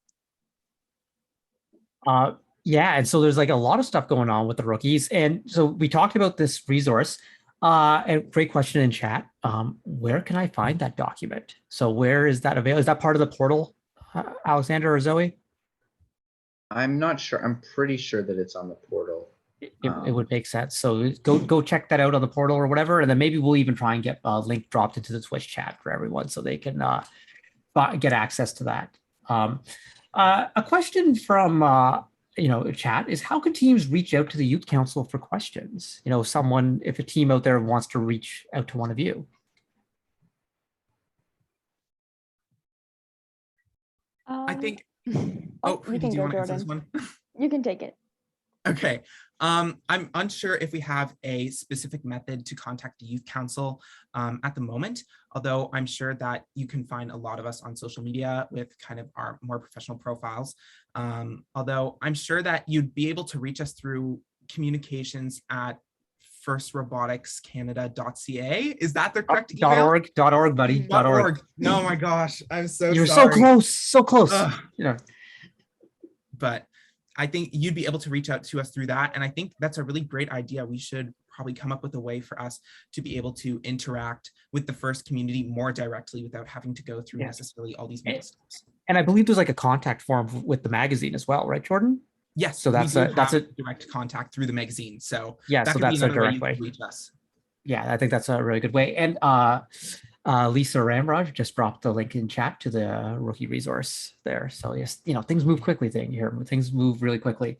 Yeah, and so there's like a lot of stuff going on with the rookies, and so we talked about this resource. And great question in chat. Where can I find that document? So where is that available? Is that part of the portal, Alexander or Zoe? I'm not sure. I'm pretty sure that it's on the portal. It would make sense. So go check that out on the portal or whatever, and then maybe we'll even try and get a link dropped into the Twitch chat for everyone so they can get access to that. A question from chat is, how can teams reach out to the youth council for questions? You know, if a team out there wants to reach out to one of you. I think, Oh, you Frida, can do you go, want to answer this Jordan. one? You can take it. Okay. I'm unsure if we have a specific method to contact the youth council at the moment, although I'm sure that you can find a lot of us on social media with kind of our more professional profiles. Although I'm sure that you'd be able to reach us through communications at firstroboticscanada.ca. Is that the correct email? .org, buddy. .org. No, my gosh, I'm so You're sorry. so close. Ugh. You know. But I think you'd be able to reach out to us through that. And I think that's a really great idea. We should probably come up with a way for us to be able to interact with the FIRST community more directly without having to go through necessarily all these many steps. And I believe there's like a contact form with the magazine as well, right, Jordan? Yes. So that's a direct contact through the magazine. So yeah, that so could be that's a another way direct you way. can reach us. Yeah, I think that's a really good way. And Lisa Ramraj just dropped the link in chat to the rookie resource there. So yes, things move quickly. Things move really quickly.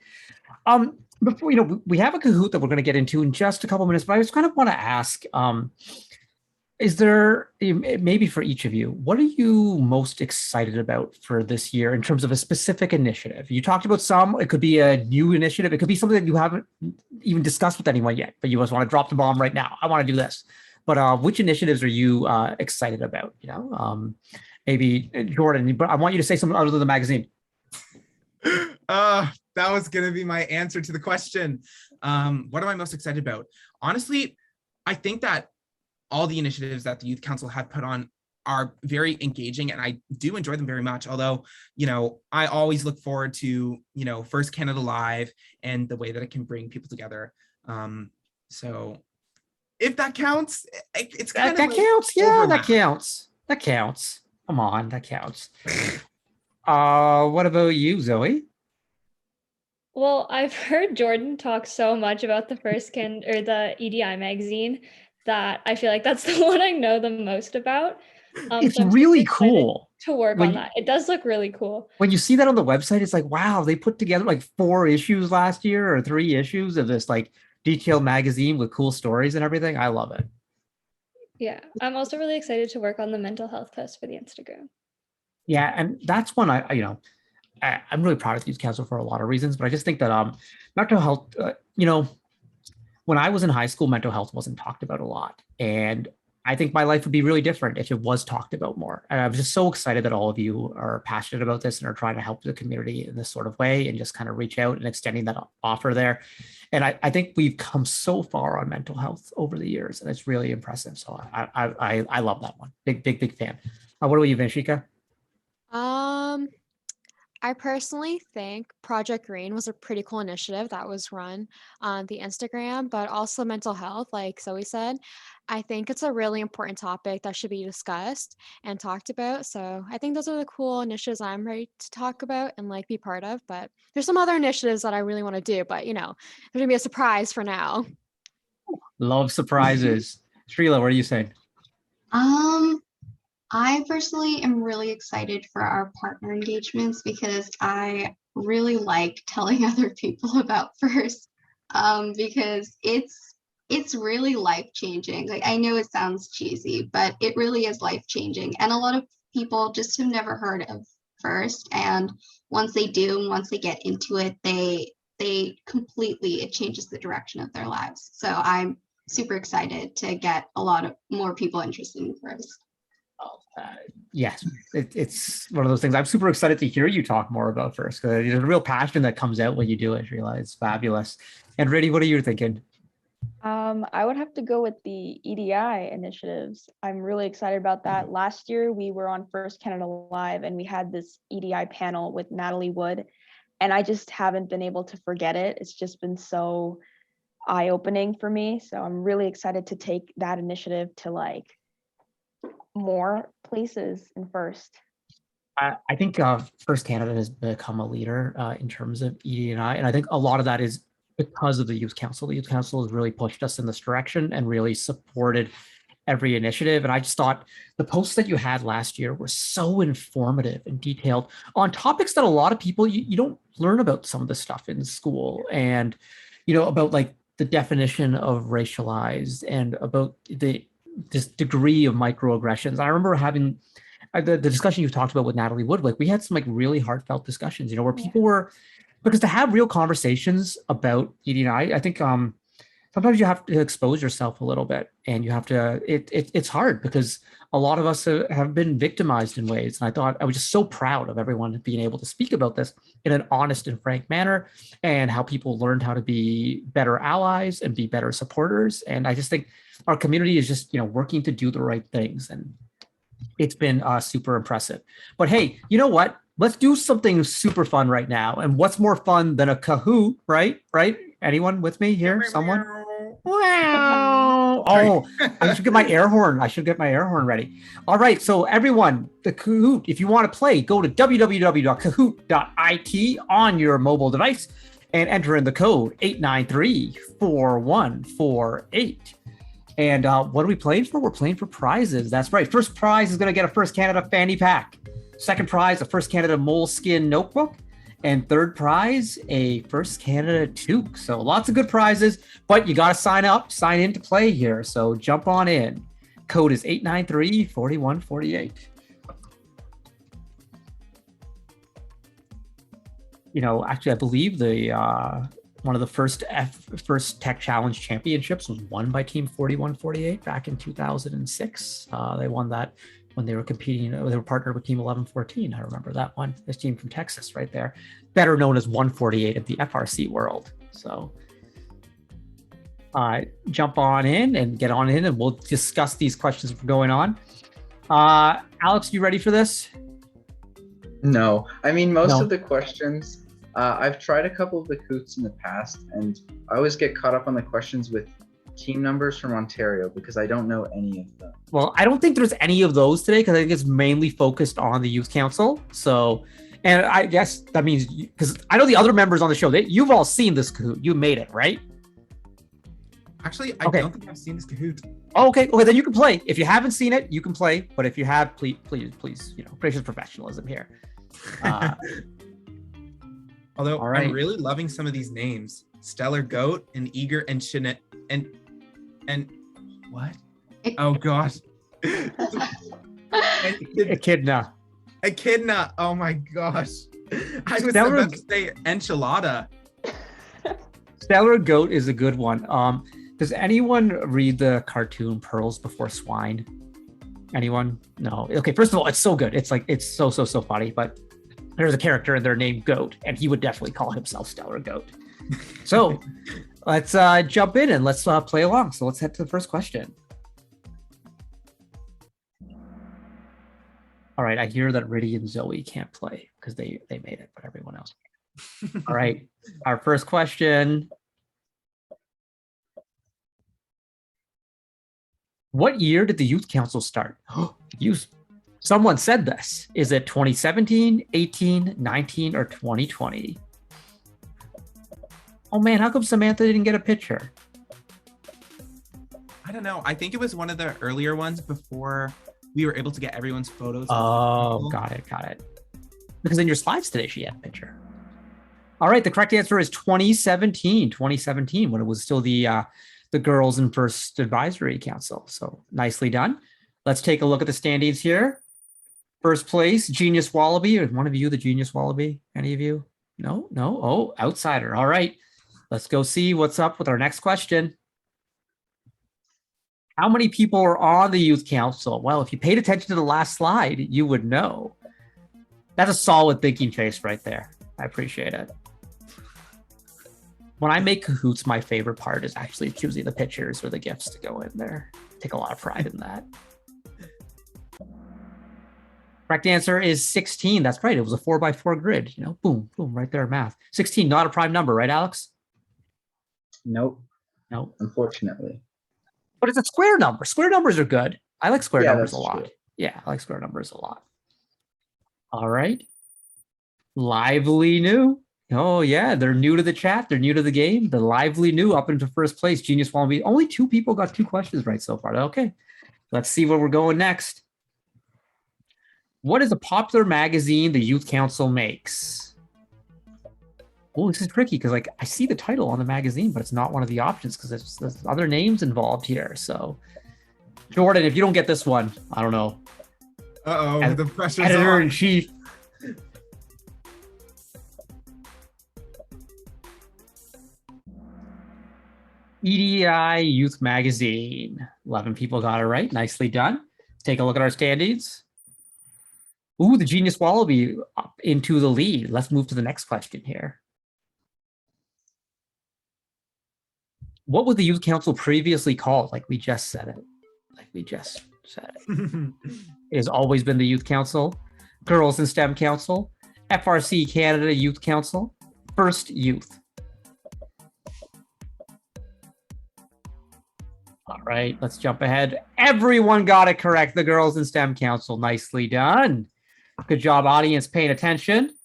Before we have a Kahoot that we're going to get into in just a couple minutes, but I just kind of want to ask, is there, maybe for each of you, what are you most excited about for this year in terms of a specific initiative? You talked about some, it could be a new initiative. It could be something that you haven't even discussed with anyone yet, but you just want to drop the bomb right now. I want to do this. But which initiatives are you excited about? Maybe Jordan, but I want you to say something other than the magazine. That was going to be my answer to the question. What am I most excited about? Honestly, I think that all the initiatives that the Youth Council have put on are very engaging, and I do enjoy them very much. Although, I always look forward to, First Canada Live and the way that it can bring people together. So if that counts, it's kind of that like counts. Yeah, overlap. that counts. Come on, that counts. What about you, Zoe? Well, I've heard Jordan talk so much about the the EDI magazine that I feel like that's the one I know the most about. It's so I'm really super excited cool to work on that. It does look really cool. When you see that on the website, it's like, wow, they put together like 4 issues last year or 3 issues of this like detailed magazine with cool stories and everything. I love it. Yeah, I'm also really excited to work on the mental health post for the Instagram. Yeah, and that's one I'm really proud of the Youth Council for a lot of reasons, but I just think that mental health, when I was in high school, mental health wasn't talked about a lot. And I think my life would be really different if it was talked about more. And I'm just so excited that all of you are passionate about this and are trying to help the community in this sort of way and just kind of reach out and extending that offer there. And I think we've come so far on mental health over the years, and it's really impressive. So I love that one. Big fan. What about you, Vanshika? I personally think Project Green was a pretty cool initiative that was run on the Instagram, but also mental health, like Zoe said. I think it's a really important topic that should be discussed and talked about. So I think those are the cool initiatives I'm ready to talk about and like be part of. But there's some other initiatives that I really want to do, but there's gonna be a surprise for now. Love surprises. Srila, what are you saying? I personally am really excited for our partner engagements because I really like telling other people about FIRST because it's really life-changing. Like, I know it sounds cheesy, but it really is life-changing. And a lot of people just have never heard of FIRST. And once they do, and once they get into it, it changes the direction of their lives. So I'm super excited to get a lot of more people interested in FIRST. Yes, it's one of those things. I'm super excited to hear you talk more about FIRST because there's a real passion that comes out when you do it. I realize it's fabulous. And Riddy, what are you thinking? I would have to go with the EDI initiatives. I'm really excited about that. Last year, we were on First Canada Live and we had this EDI panel with Natalie Wood, and I just haven't been able to forget it. It's just been so eye-opening for me. So I'm really excited to take that initiative to like more places in FIRST. I think FIRST Canada has become a leader in terms of EDI, and I think a lot of that is because of the Youth Council. The Youth Council has really pushed us in this direction and really supported every initiative. And I just thought the posts that you had last year were so informative and detailed on topics that a lot of people, you don't learn about some of this stuff in school, and about like the definition of racialized and about this degree of microaggressions. I remember having the discussion you talked about with Natalie Wood, like we had some like really heartfelt discussions, where Yeah. people were, because to have real conversations about ED&I, I think sometimes you have to expose yourself a little bit, and you have to, it's hard because a lot of us have been victimized in ways. And I thought I was just so proud of everyone being able to speak about this in an honest and frank manner, and how people learned how to be better allies and be better supporters. And I just think our community is just, working to do the right things. And it's been super impressive. But hey, you know what? Let's do something super fun right now. And what's more fun than a Kahoot, right? Right? Anyone with me here? Someone? Wow. Oh, I should get my air horn. Ready. All right. So everyone, the Kahoot, if you want to play, go to www.kahoot.it on your mobile device and enter in the code 893-4148. And what are we playing for? We're playing for prizes. That's right. First prize is going to get a First Canada fanny pack. Second prize, a First Canada moleskin notebook. And third prize, a First Canada toque. So lots of good prizes, but you got to sign in to play here. So jump on in. Code is 893-4148. Actually, I believe the one of the first Tech Challenge championships was won by Team 4148 back in 2006. They won that when they were competing. They were partnered with Team 1114. I remember that one. This team from Texas right there, better known as 148 of the FRC world. So jump on in and get on in, and we'll discuss these questions going on. Alex, you ready for this? No, I mean, most of the questions, I've tried a couple of the Kahoots in the past, and I always get caught up on the questions with team numbers from Ontario because I don't know any of them. Well, I don't think there's any of those today because I think it's mainly focused on the Youth Council. So, and I guess that means, because I know the other members on the show, you've all seen this Kahoot. You made it, right? Actually, I don't think I've seen this Kahoot. Oh, okay, then you can play. If you haven't seen it, you can play. But if you have, please, gracious professionalism here. Although all right. I'm really loving some of these names: Stellar Goat and Eager and Shinnet and what? Oh gosh. Echidna. Oh my gosh. I was about to say enchilada. Stellar Goat is a good one. Does anyone read the cartoon Pearls Before Swine? Anyone? No. Okay, first of all, it's so good. It's so funny, but there's a character in there named Goat, and he would definitely call himself Stellar Goat. So let's jump in and let's play along. So let's head to the first question. All right, I hear that Riddy and Zoe can't play because they made it, but everyone else can. All right, our first question. What year did the Youth Council start? Someone said this. Is it 2017, 18, 19, or 2020? Oh man, how come Samantha didn't get a picture? I don't know. I think it was one of the earlier ones before we were able to get everyone's photos. Oh, got it. Because in your slides today, she had a picture. All right, the correct answer is 2017, when it was still the Girls in First Advisory Council. So nicely done. Let's take a look at the standings here. First place, Genius Wallaby. Is one of you the Genius Wallaby? Any of you? No? Oh, outsider. All right. Let's go see what's up with our next question. How many people are on the Youth Council? Well, if you paid attention to the last slide, you would know. That's a solid thinking face right there. I appreciate it. When I make Kahoots, my favorite part is actually choosing the pictures or the gifts to go in there. Take a lot of pride in that. Correct answer is 16. That's right. It was a 4x4 grid. Boom, boom, right there, math. 16, not a prime number, right, Alex? Nope. Nope. Unfortunately. But it's a square number. Square numbers are good. I like square numbers a lot. True. Yeah, I like square numbers a lot. All right. Lively New. Oh, yeah, they're new to the chat. They're new to the game. The Lively New up into first place. Genius Wallaby. Only 2 people got 2 questions right so far. Okay, let's see where we're going next. What is a popular magazine the Youth Council makes? Oh, this is tricky because I see the title on the magazine, but it's not one of the options because there's other names involved here. So, Jordan, if you don't get this one, I don't know. Uh-oh, the pressure's Editor in on. chief. EDI Youth Magazine. 11 people got it right. Nicely done. Let's take a look at our standings. Ooh, the Genius Wallaby up into the lead. Let's move to the next question here. What was the Youth Council previously called? Like we just said it. It has always been the Youth Council, Girls in STEM Council, FRC Canada Youth Council, First Youth. All right, let's jump ahead. Everyone got it correct. The Girls in STEM Council. Nicely done. Good job, audience, paying attention. There's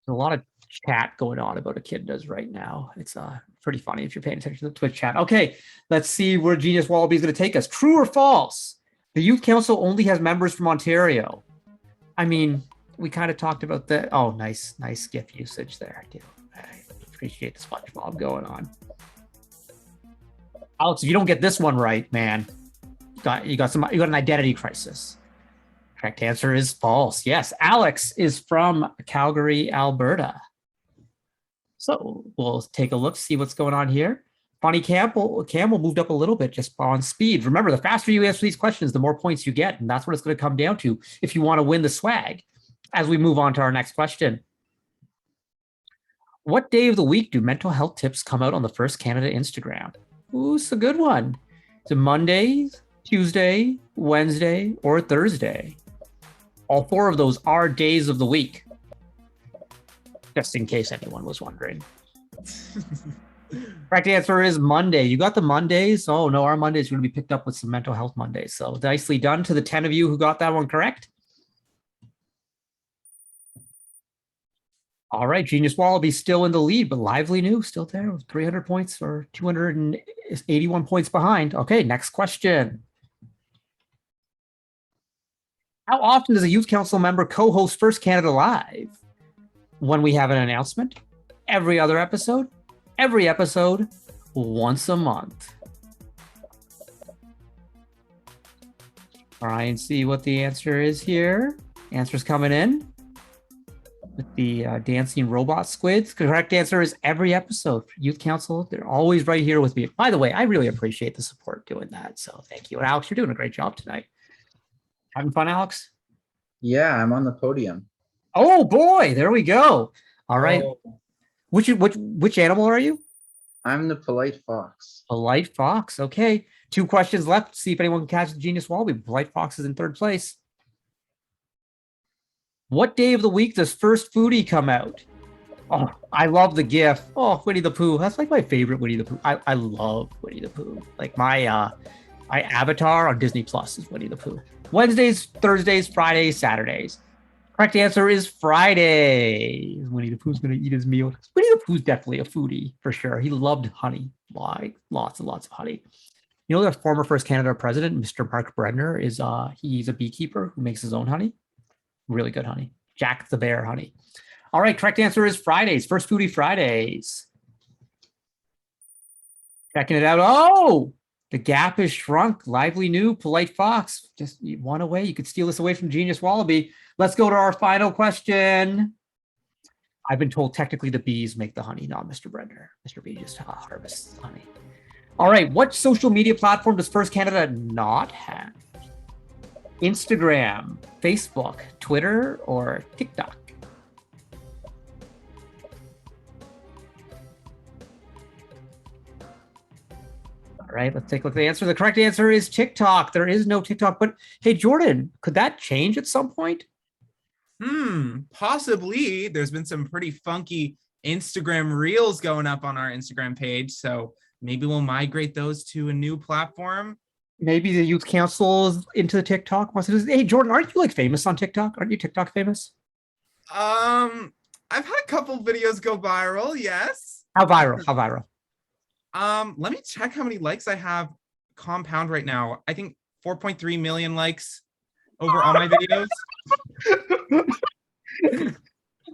a lot of chat going on about echidnas right now. It's pretty funny if you're paying attention to the Twitch chat. Okay, let's see where Genius Wallaby is going to take us. True or false? The Youth Council only has members from Ontario. I mean, we kind of talked about that. Oh, nice GIF usage there, too. I appreciate the SpongeBob going on. Alex, if you don't get this one right, man, you got an identity crisis. Correct answer is false. Yes, Alex is from Calgary, Alberta. So we'll take a look, see what's going on here. Bonnie Campbell moved up a little bit just on speed. Remember, the faster you answer these questions, the more points you get, and that's what it's going to come down to if you want to win the swag. As we move on to our next question. What day of the week do mental health tips come out on the First Canada Instagram? Ooh, it's a good one. Is it Monday, Tuesday, Wednesday, or Thursday? All 4 of those are days of the week. Just in case anyone was wondering. Correct answer is Monday. You got the Mondays. Oh no, our Mondays are going to be picked up with some mental health Mondays. So nicely done to the 10 of you who got that one correct. All right, Genius Wallaby still in the lead, but Lively New still there with 300 points or 281 points behind. Okay, next question. How often does a Youth Council member co-host First Canada Live? When we have an announcement, every other episode, every episode, once a month. Try and see what the answer is here. Answer's coming in with the dancing robot squids. Correct answer is every episode. Youth Council, they're always right here with me. By the way, I really appreciate the support doing that. So thank you. And Alex, you're doing a great job tonight. Having fun, Alex? Yeah, I'm on the podium. Oh boy, there we go. All right. Oh. Which animal are you? I'm the polite fox. Polite fox. Okay. 2 questions left. See if anyone can catch the Genius Wallaby. Polite fox is in 3rd place. What day of the week does First Foodie come out? Oh, I love the GIF. Oh, Winnie the Pooh. That's like my favorite Winnie the Pooh. I love Winnie the Pooh. Like my avatar on Disney Plus is Winnie the Pooh. Wednesdays, Thursdays, Fridays, Saturdays. Correct answer is Friday. Winnie the Pooh's going to eat his meal. Winnie the Pooh's definitely a foodie for sure. He loved honey, like lots and lots of honey. You know, the former First Canada president, Mr. Mark Brenner, he's a beekeeper who makes his own honey. Really good honey. Jack the Bear honey. All right, correct answer is Fridays. First Foodie Fridays. Checking it out. Oh, the gap is shrunk. Lively New, Polite Fox. Just one away. You could steal this away from Genius Wallaby. Let's go to our final question. I've been told technically the bees make the honey, not Mr. Brenner. Mr. Bee just harvests honey. All right, what social media platform does First Canada not have? Instagram, Facebook, Twitter, or TikTok? All right, let's take a look at the answer. The correct answer is TikTok. There is no TikTok, but hey, Jordan, could that change at some point? Possibly. There's been some pretty funky Instagram reels going up on our Instagram page, so maybe we'll migrate those to a new platform. Maybe the Youth Council is into the TikTok. Hey, Jordan, aren't you like famous on TikTok? Aren't you TikTok famous? I've had a couple videos go viral, yes. How viral? How viral? Let me check how many likes I have compound right now. I think 4.3 million likes over all my videos.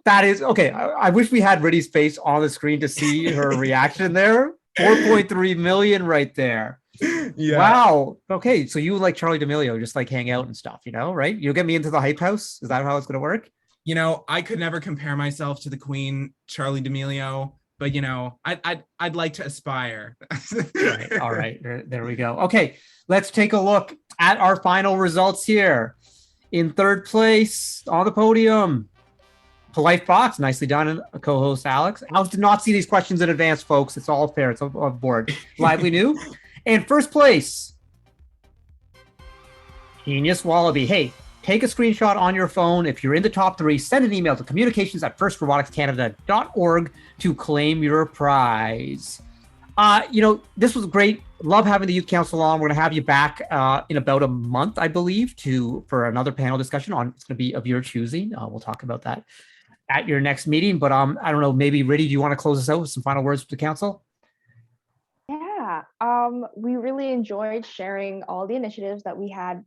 That is okay. I wish we had Riddy's face on the screen to see her reaction there. 4.3 million right there. Yeah. Wow. Okay. So you like Charlie D'Amelio, just like hang out and stuff, right? You'll get me into the hype house. Is that how it's going to work? I could never compare myself to the Queen, Charlie D'Amelio, but I'd like to aspire. Right. All right. There we go. Okay. Let's take a look at our final results here. In third place on the podium, Polite Fox, nicely done, co-host Alex. Alex did not see these questions in advance, folks. It's all fair. It's above board. Lively New. And first place, Genius Wallaby. Hey, take a screenshot on your phone. If you're in the top 3, send an email to communications@firstroboticscanada.org to claim your prize. This was great. Love having the Youth Council on. We're going to have you back in about a month, I believe, for another panel discussion on. It's going to be of your choosing. We'll talk about that at your next meeting. But I don't know. Maybe Riddy, do you want to close us out with some final words for the council? Yeah, we really enjoyed sharing all the initiatives that we had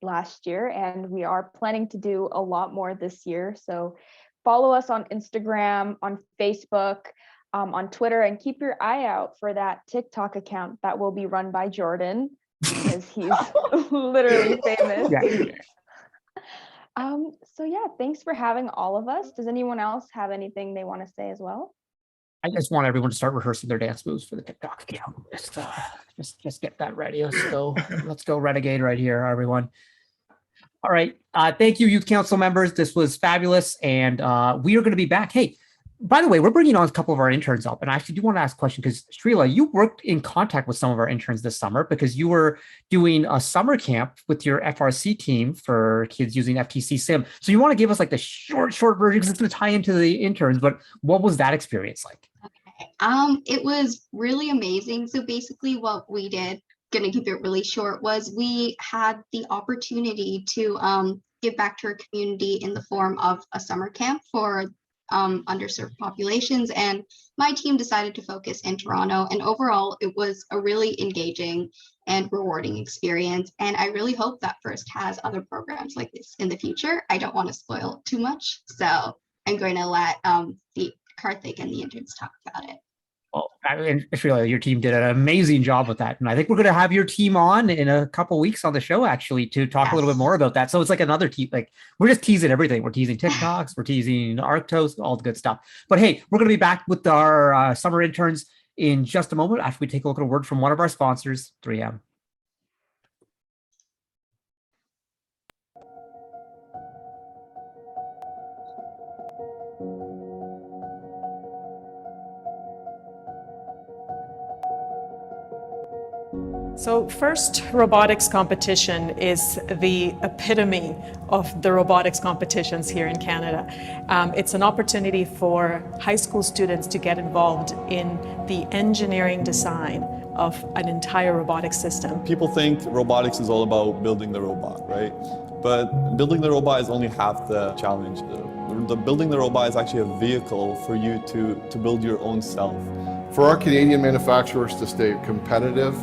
last year, and we are planning to do a lot more this year. So follow us on Instagram, on Facebook, on Twitter, and keep your eye out for that TikTok account that will be run by Jordan, because he's literally famous. Yeah. So yeah, thanks for having all of us. Does anyone else have anything they want to say as well? I just want everyone to start rehearsing their dance moves for the TikTok account. Just get that ready. Let's go Renegade right here, everyone. All right. Thank you, Youth Council members. This was fabulous. And we are going to be back. Hey, by the way, we're bringing on a couple of our interns up. And I actually do want to ask a question because Srila, you worked in contact with some of our interns this summer because you were doing a summer camp with your FRC team for kids using FTC Sim. So you want to give us like the short version because it's going to tie into the interns. But what was that experience like? Okay. It was really amazing. So basically what we did, going to keep it really short, was we had the opportunity to give back to our community in the form of a summer camp for underserved populations, and my team decided to focus in Toronto, and overall it was a really engaging and rewarding experience, and I really hope that First has other programs like this in the future. I don't want to spoil too much, so I'm going to let the Karthik and the interns talk about it. Well, and Srila, your team did an amazing job with that. And I think we're going to have your team on in a couple of weeks on the show, actually, to talk a little bit more about that. So it's like another team, like we're just teasing everything. We're teasing TikToks, we're teasing Arctos, all the good stuff. But hey, we're going to be back with our summer interns in just a moment after we take a look at a word from one of our sponsors, 3M. So First Robotics Competition is the epitome of the robotics competitions here in Canada. It's an opportunity for high school students to get involved in the engineering design of an entire robotic system. People think robotics is all about building the robot, right? But building the robot is only half the challenge. Building the robot is actually a vehicle for you to build your own self. For our Canadian manufacturers to stay competitive,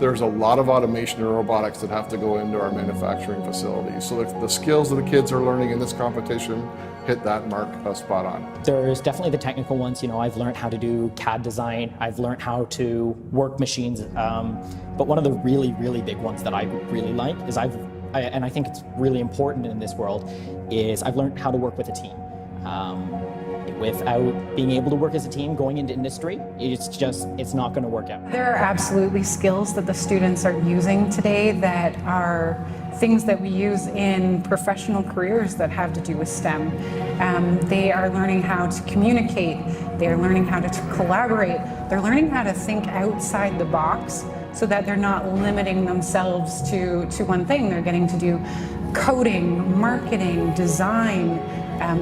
there's a lot of automation and robotics that have to go into our manufacturing facilities. So the skills that the kids are learning in this competition hit that mark spot on. There's definitely the technical ones. I've learned how to do CAD design. I've learned how to work machines. But one of the really, really big ones that I really like is and I think it's really important in this world, is I've learned how to work with a team. Without being able to work as a team going into industry, it's not going to work out. There are absolutely skills that the students are using today that are things that we use in professional careers that have to do with STEM. They are learning how to communicate. They're learning how to collaborate. They're learning how to think outside the box so that they're not limiting themselves to one thing. They're getting to do coding, marketing, design,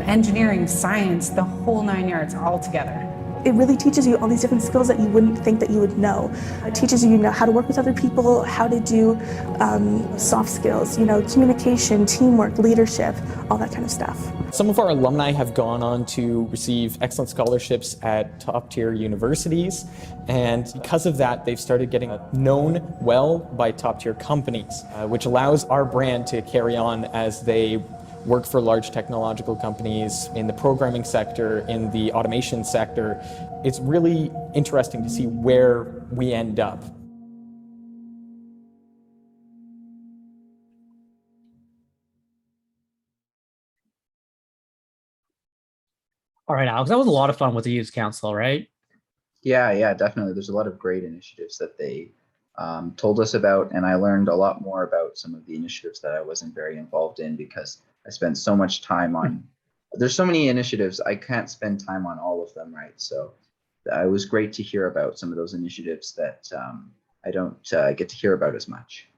engineering, science, the whole 9 yards all together. It really teaches you all these different skills that you wouldn't think that you would know. It teaches you how to work with other people, how to do soft skills, communication, teamwork, leadership, all that kind of stuff. Some of our alumni have gone on to receive excellent scholarships at top-tier universities, and because of that, they've started getting known well by top-tier companies, which allows our brand to carry on as they work for large technological companies in the programming sector, in the automation sector. It's really interesting to see where we end up. All right, Alex, that was a lot of fun with the youth council, right? Yeah, definitely. There's a lot of great initiatives that they told us about, and I learned a lot more about some of the initiatives that I wasn't very involved in because I spent so much time on. There's so many initiatives, I can't spend time on all of them, right? So it was great to hear about some of those initiatives that I don't get to hear about as much.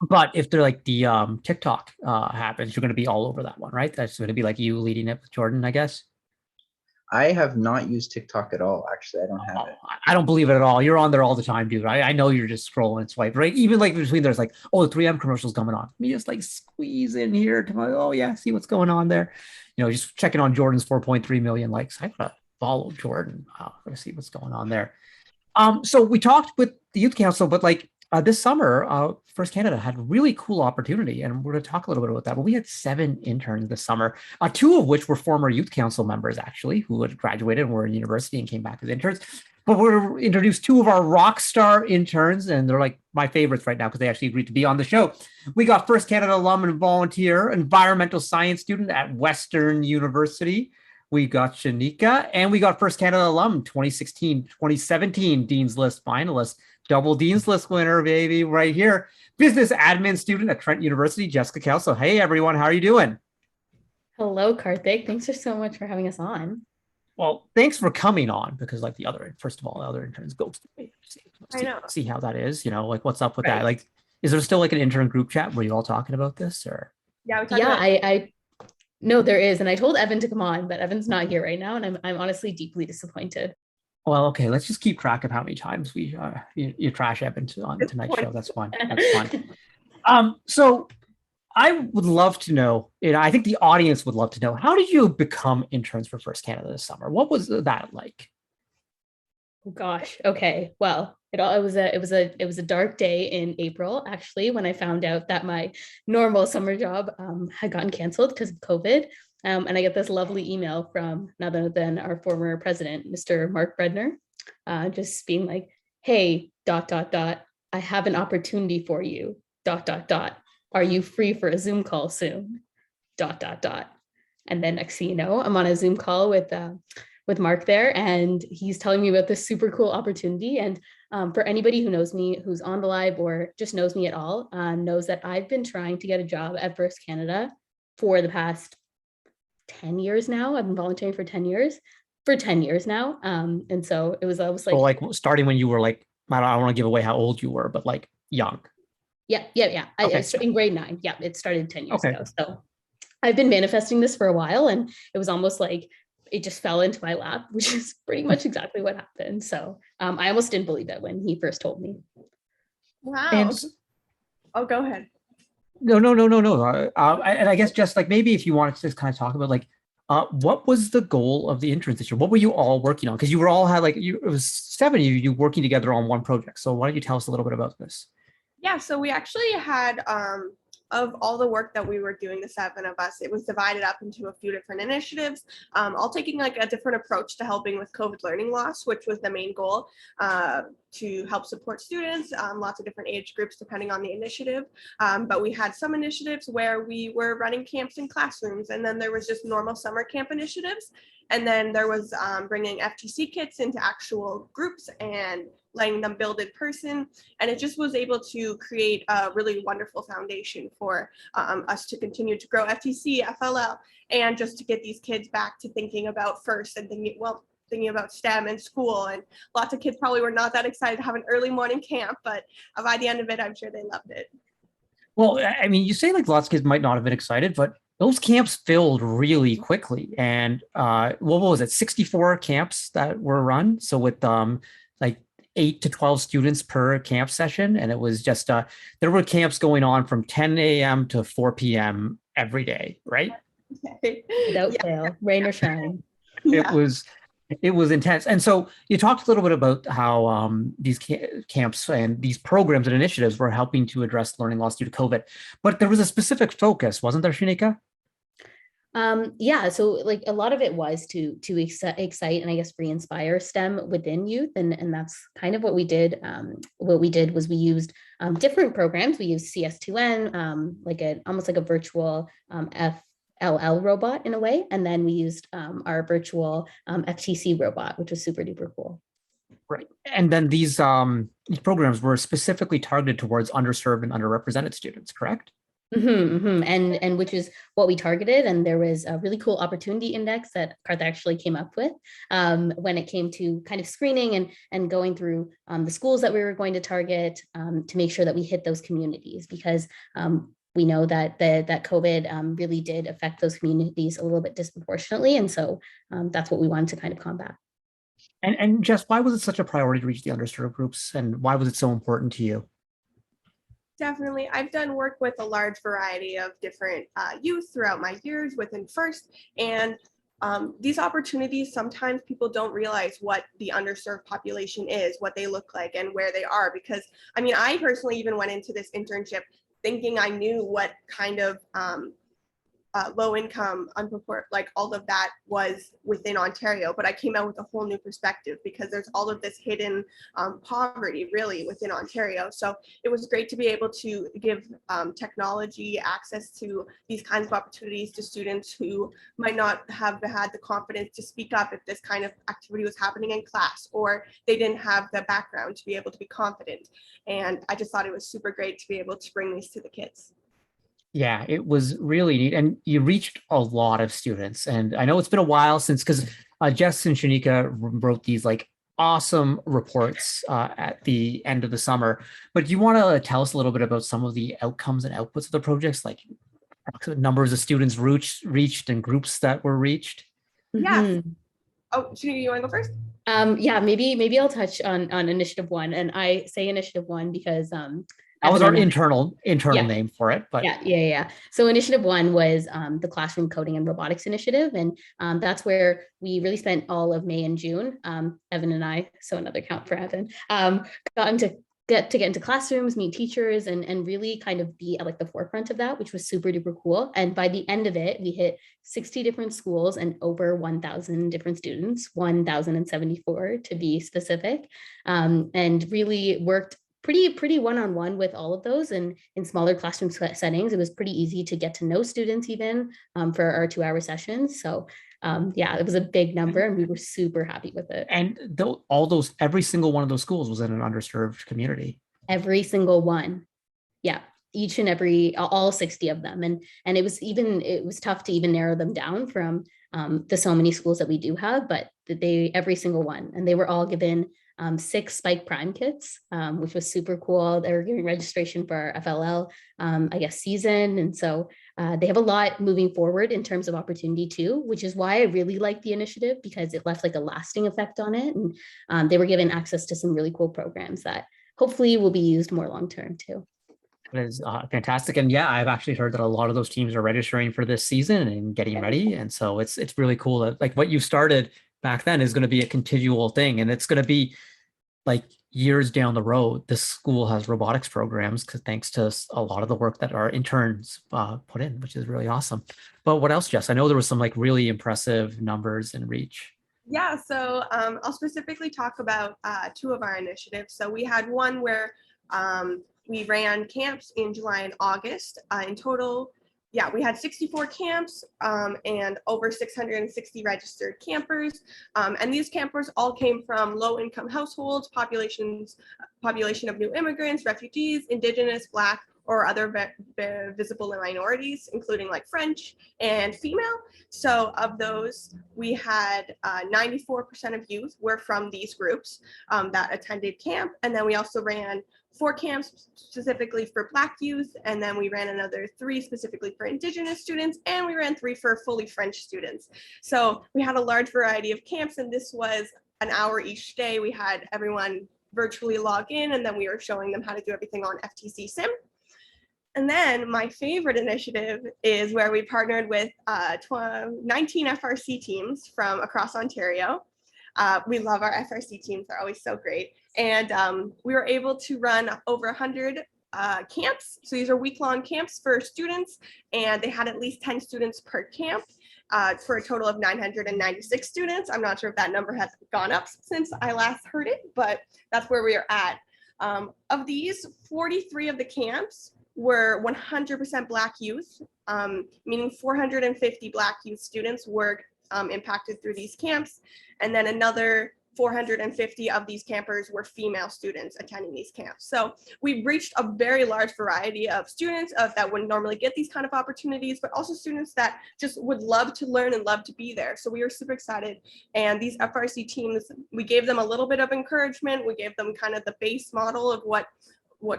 But if they're like the TikTok happens, you're going to be all over that one, right? That's going to be like you leading it with Jordan, I guess. I have not used TikTok at all. Actually, I don't have it. I don't believe it at all. You're on there all the time, dude. I know you're just scrolling and swipe, right? Even like between there's like, oh, the 3M commercial's coming on. Me just like squeeze in here to my, oh yeah, see what's going on there. You know, just checking on Jordan's 4.3 million likes. I gotta follow Jordan. Let's see what's going on there. So we talked with the youth council, but like this summer, First Canada had a really cool opportunity, and we're going to talk a little bit about that. But we had 7 interns this summer, 2 of which were former youth council members, actually, who had graduated and were in university and came back as interns. But we're introduced 2 of our rock star interns, and they're like my favorites right now because they actually agreed to be on the show. We got First Canada alum and volunteer environmental science student at Western University. We got Shanika, and we got First Canada alum 2016-2017 Dean's List finalist, double Dean's List winner, baby, right here. Business admin student at Trent University, Jessica Kelso. Hey, everyone, how are you doing? Hello, Karthik. Thanks so much for having us on. Well, thanks for coming on because, like, first of all, the other interns ghosted me. I know. See how that is, you know, like, what's up with that? Like, is there still like an intern group chat where you all talking about this, or? Yeah, I no, there is, and I told Evan to come on, but Evan's not here right now, and I'm honestly deeply disappointed. Well, okay, let's just keep track of how many times we you trash Evan on tonight's show. That's fun. That's fun. So I would love to know, you know, I think the audience would love to know, how did you become interns for First Canada this summer? What was that like? Oh gosh. Okay. Well, it was a dark day in April, actually, when I found out that my normal summer job had gotten canceled because of COVID. And I get this lovely email from none other than our former president, Mr. Mark Bredner, just being like, "Hey, ... I have an opportunity for you. ... Are you free for a Zoom call soon? ... And then next thing you know, I'm on a Zoom call with Mark there, and he's telling me about this super cool opportunity. And for anybody who knows me, who's on the live or just knows me at all, knows that I've been trying to get a job at First Canada for the past 10 years now. I've been volunteering for 10 years now. And so I was like, so like starting when you were like, I don't want to give away how old you were, but like young. Yeah. Okay. I started in grade 9. Yeah, it started 10 years ago. So I've been manifesting this for a while, and it was almost like it just fell into my lap, which is pretty much exactly what happened. So I almost didn't believe it when he first told me. Wow. Oh, go ahead. No. And I guess just like maybe if you wanted to just kind of talk about like, what was the goal of the interns this year? What were you all working on? Because you were all had like, it was 7 of you working together on one project. So why don't you tell us a little bit about this? Yeah, so we actually had, of all the work that we were doing, the 7 of us, it was divided up into a few different initiatives, all taking like a different approach to helping with COVID learning loss, which was the main goal, to help support students, lots of different age groups depending on the initiative. But we had some initiatives where we were running camps in classrooms, and then there was just normal summer camp initiatives. And then there was bringing FTC kits into actual groups and letting them build in person. And it just was able to create a really wonderful foundation for us to continue to grow FTC, FLL, and just to get these kids back to thinking about first and thinking about STEM and school. And lots of kids probably were not that excited to have an early morning camp, but by the end of it, I'm sure they loved it. Well, I mean, you say like lots of kids might not have been excited, but those camps filled really quickly. And what was it, 64 camps that were run? So with like 8 to 12 students per camp session. And it was just, there were camps going on from 10 a.m. to 4 p.m. every day, right? Without fail, rain or shine. It was intense. And so you talked a little bit about how these camps and these programs and initiatives were helping to address learning loss due to COVID. But there was a specific focus, wasn't there, Shanika? Yeah, so like a lot of it was to excite and I guess re-inspire STEM within youth, and that's kind of what we did. What we did was we used different programs. We used CS2N, almost like a virtual LL robot in a way. And then we used our virtual FTC robot, which was super duper cool. Right. And then these programs were specifically targeted towards underserved and underrepresented students, correct? And which is what we targeted. And there was a really cool opportunity index that Cartha actually came up with when it came to kind of screening and going through the schools that we were going to target to make sure that we hit those communities, because we know that that COVID really did affect those communities a little bit disproportionately. And so that's what we wanted to kind of combat. And Jess, why was it such a priority to reach the underserved groups, and why was it so important to you? Definitely. I've done work with a large variety of different youth throughout my years within FIRST, and these opportunities, sometimes people don't realize what the underserved population is, what they look like, and where they are. Because, I mean, I personally even went into this internship thinking I knew what kind of low income, like all of that was within Ontario, but I came out with a whole new perspective because there's all of this hidden poverty really within Ontario. So it was great to be able to give technology access to these kinds of opportunities to students who might not have had the confidence to speak up if this kind of activity was happening in class, or they didn't have the background to be able to be confident. And I just thought it was super great to be able to bring these to the kids. Yeah, it was really neat. And you reached a lot of students. And I know it's been a while since, because Jess and Shanika wrote these like awesome reports at the end of the summer. But do you want to tell us a little bit about some of the outcomes and outputs of the projects, like approximate numbers of students reached and groups that were reached? Yes. Oh, Shanika, you want to go first? Yeah, maybe I'll touch on Initiative 1. And I say Initiative 1 because that was our internal name for it, but yeah. So Initiative 1 was the Classroom Coding and Robotics Initiative, and that's where we really spent all of May and June. Evan and I, so another count for Evan, gotten to get into classrooms, meet teachers, and really kind of be at like the forefront of that, which was super duper cool. And by the end of it, we hit 60 different schools and over 1,000 different students, 1,074 to be specific, and really worked pretty one-on-one with all of those, and in smaller classroom settings. It was pretty easy to get to know students even for our 2-hour sessions. So yeah, it was a big number and we were super happy with it. And every single one of those schools was in an underserved community. Every single one. Yeah, each and every, all 60 of them. And it was tough to even narrow them down from the so many schools that we do have, but every single one, and they were all given 6 Spike Prime kits, which was super cool. They were giving registration for our FLL, I guess, season. And so they have a lot moving forward in terms of opportunity too, which is why I really like the initiative, because it left like a lasting effect on it. And they were given access to some really cool programs that hopefully will be used more long-term too. It is fantastic. And yeah, I've actually heard that a lot of those teams are registering for this season and getting ready. And so it's really cool that like what you started back then is going to be a continual thing. And it's going to be like years down the road, this school has robotics programs thanks to a lot of the work that our interns put in, which is really awesome. But what else, Jess? I know there was some like really impressive numbers and reach. Yeah, so I'll specifically talk about 2 of our initiatives. So we had one where we ran camps in July and August. In total, yeah, we had 64 camps and over 660 registered campers. And these campers all came from low-income households, population of new immigrants, refugees, Indigenous, Black, or other visible minorities, including like French and female. So of those, we had 94% of youth were from these groups that attended camp. And then we also ran 4 camps specifically for Black youth, and then we ran another 3 specifically for Indigenous students, and we ran 3 for fully French students. So we had a large variety of camps, and this was an hour each day. We had everyone virtually log in, and then we were showing them how to do everything on FTC Sim. And then my favorite initiative is where we partnered with 19 FRC teams from across Ontario. We love our FRC teams, they're always so great. And we were able to run over 100 camps. So these are week-long camps for students, and they had at least 10 students per camp for a total of 996 students. I'm not sure if that number has gone up since I last heard it, but that's where we are at. Of these, 43 of the camps were 100% Black youth, meaning 450 Black youth students were impacted through these camps. And then another 450 of these campers were female students attending these camps. So we've reached a very large variety of students that wouldn't normally get these kind of opportunities, but also students that just would love to learn and love to be there. So we were super excited. And these FRC teams, we gave them a little bit of encouragement. We gave them kind of the base model of what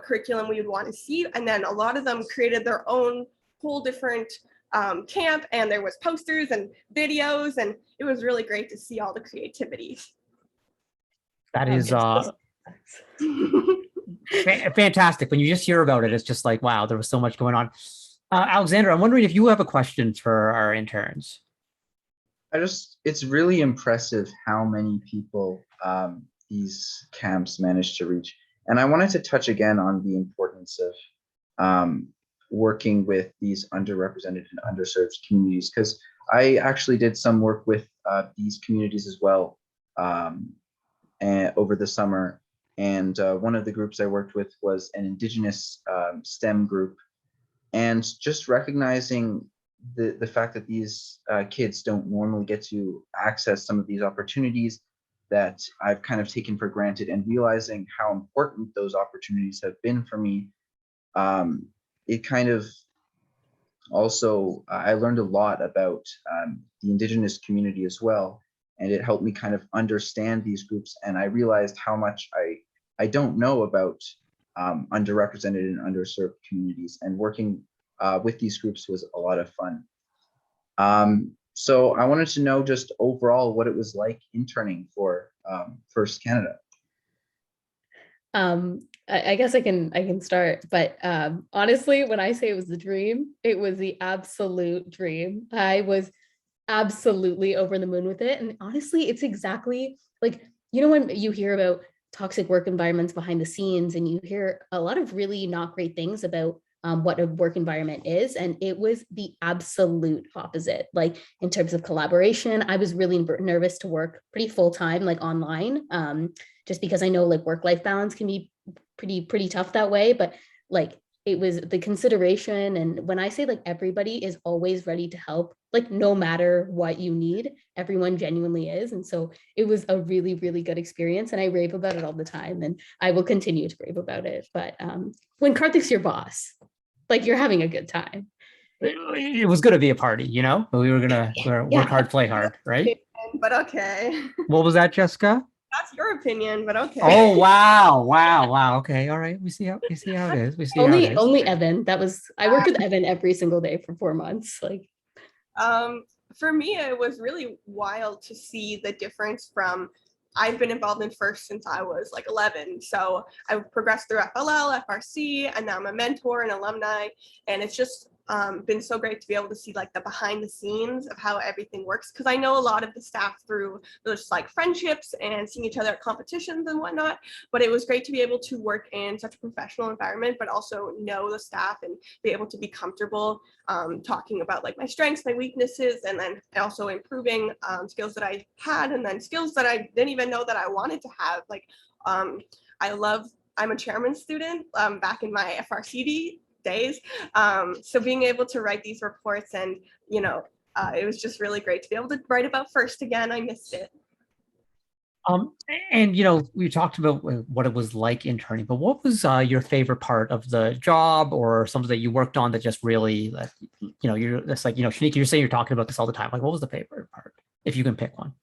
curriculum we would want to see. And then a lot of them created their own whole different camp, and there was posters and videos, and it was really great to see all the creativity. That is fantastic. When you just hear about it, it's just like, wow, there was so much going on. Alexander, I'm wondering if you have a question for our interns. It's really impressive how many people these camps managed to reach. And I wanted to touch again on the importance of working with these underrepresented and underserved communities, because I actually did some work with these communities as well over the summer. And one of the groups I worked with was an Indigenous STEM group. And just recognizing the fact that these kids don't normally get to access some of these opportunities that I've kind of taken for granted, and realizing how important those opportunities have been for me. It kind of also, I learned a lot about the Indigenous community as well, and it helped me kind of understand these groups. And I realized how much I don't know about underrepresented and underserved communities, and working with these groups was a lot of fun. So I wanted to know just overall what it was like interning for First Canada. I guess I can start, but honestly, when I say it was the dream, it was the absolute dream. I was absolutely over the moon with it. And honestly, it's exactly like, when you hear about toxic work environments behind the scenes, and you hear a lot of really not great things about what a work environment is. And it was the absolute opposite. Like, in terms of collaboration, I was really nervous to work pretty full-time, like online, just because I know like work-life balance can be pretty tough that way. But like, it was the consideration. And when I say like everybody is always ready to help, like no matter what you need, everyone genuinely is. And so it was a really, really good experience. And I rave about it all the time. And I will continue to rave about it. But when Karthik's your boss, like you're having a good time. It was going to be a party, we were going to work hard, play hard, right? But okay. What was that, Jessica? That's your opinion, but okay. Oh, wow. Okay. All right. We see how it is. We see only Evan. I worked with Evan every single day for 4 months. Like, for me, it was really wild to see the difference from, I've been involved in First since I was like 11. So I've progressed through FLL, FRC, and now I'm a mentor and alumni. And it's just been so great to be able to see like the behind the scenes of how everything works. Because I know a lot of the staff through those like friendships and seeing each other at competitions and whatnot. But it was great to be able to work in such a professional environment, but also know the staff and be able to be comfortable talking about like my strengths, my weaknesses, and then also improving skills that I had, and then skills that I didn't even know that I wanted to have. Like I'm a chairman student back in my FRCD days. So being able to write these reports, and it was just really great to be able to write about First again. I missed it. And we talked about what it was like interning, but what was your favorite part of the job, or something that you worked on that just really, that's like, Shanika, you're saying you're talking about this all the time. Like, what was the favorite part, if you can pick one?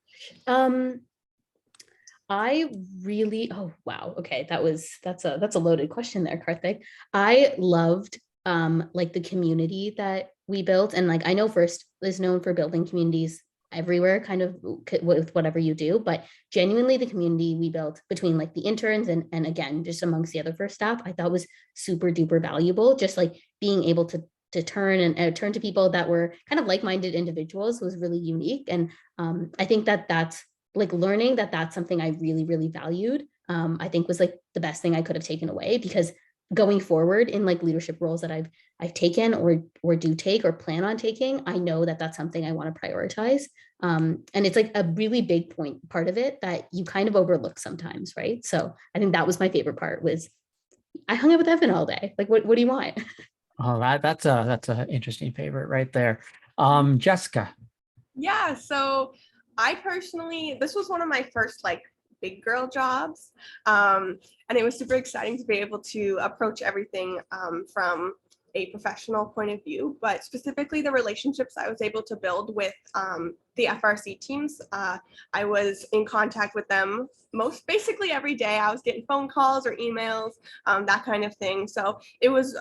I really, oh wow, okay, that's a loaded question there, Karthik. I loved like the community that we built, and like I know First is known for building communities everywhere, kind of with whatever you do, but genuinely the community we built between like the interns and again just amongst the other First staff, I thought was super duper valuable. Just like being able to turn to people that were kind of like-minded individuals was really unique. And I think that's like learning that's something I really, really valued. I think was like the best thing I could have taken away, because going forward in like leadership roles that I've taken or do take or plan on taking, I know that's something I want to prioritize. And it's like a really big part of it that you kind of overlook sometimes, right? So I think that was my favorite part, was I hung out with Evan all day. Like, what do you want? Oh, that's a interesting favorite right there. Jessica. Yeah, so I personally, this was one of my first like big girl jobs. And it was super exciting to be able to approach everything from a professional point of view, but specifically the relationships I was able to build with the FRC teams. I was in contact with them basically every day. I was getting phone calls or emails, that kind of thing. So it was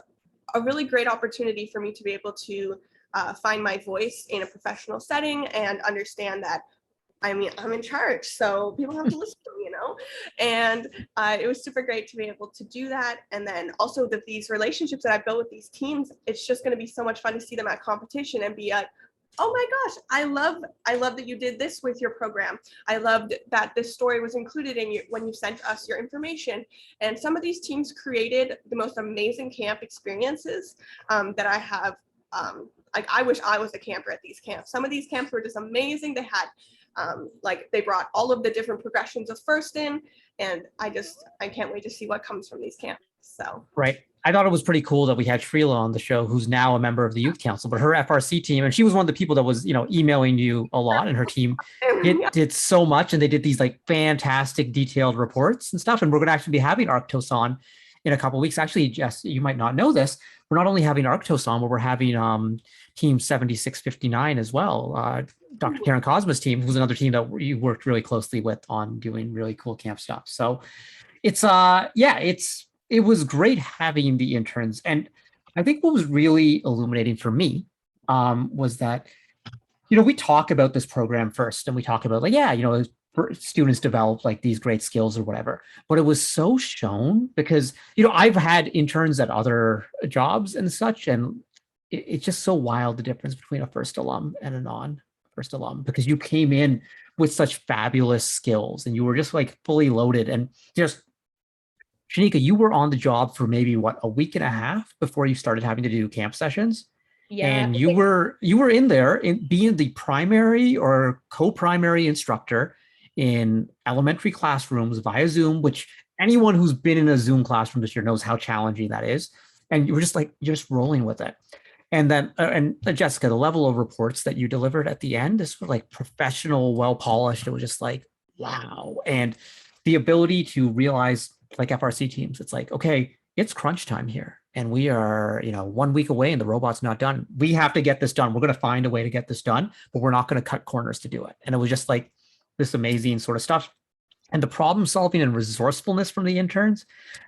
a really great opportunity for me to be able to find my voice in a professional setting and understand that I'm in charge, so people have to listen to me, and it was super great to be able to do that. And then also these relationships that I built with these teams, it's just going to be so much fun to see them at competition and be like, oh my gosh, I love that you did this with your program. I loved that this story was included in when you sent us your information. And some of these teams created the most amazing camp experiences that I have. Like, I wish I was a camper at these camps. Some of these camps were just amazing. They had like, they brought all of the different progressions of first in, and I can't wait to see what comes from these camps. So Right. I thought it was pretty cool that we had Shrila on the show, who's now a member of the youth council, but her FRC team, and she was one of the people that was, emailing you a lot, and her team did so much, and they did these like fantastic detailed reports and stuff. And we're going to actually be having Arctos on in a couple of weeks. Actually, Jess, you might not know this. We're not only having Arctos on, but we're having Team 7659 as well. Dr. Karen Cosma's team, who's another team that you worked really closely with on doing really cool camp stuff. So it was great having the interns. And I think what was really illuminating for me was that, we talk about this program first, and we talk about students develop like these great skills or whatever, but it was so shown because, I've had interns at other jobs and such, and it's just so wild, the difference between a first alum and a non-first alum, because you came in with such fabulous skills and you were just like fully loaded. And just, Shanika, you were on the job for maybe a week and a half before you started having to do camp sessions. Yeah. And you were in there being the primary or co-primary instructor in elementary classrooms via Zoom, which anyone who's been in a Zoom classroom this year knows how challenging that is. And you were just rolling with it. And then, Jessica, the level of reports that you delivered at the end, this was like professional, well polished. It was just like, wow. And the ability to realize, like FRC teams, it's like, okay, it's crunch time here. And we are, 1 week away and the robot's not done. We have to get this done. We're going to find a way to get this done, but we're not going to cut corners to do it. And it was just like this amazing sort of stuff. And the problem solving and resourcefulness from the interns.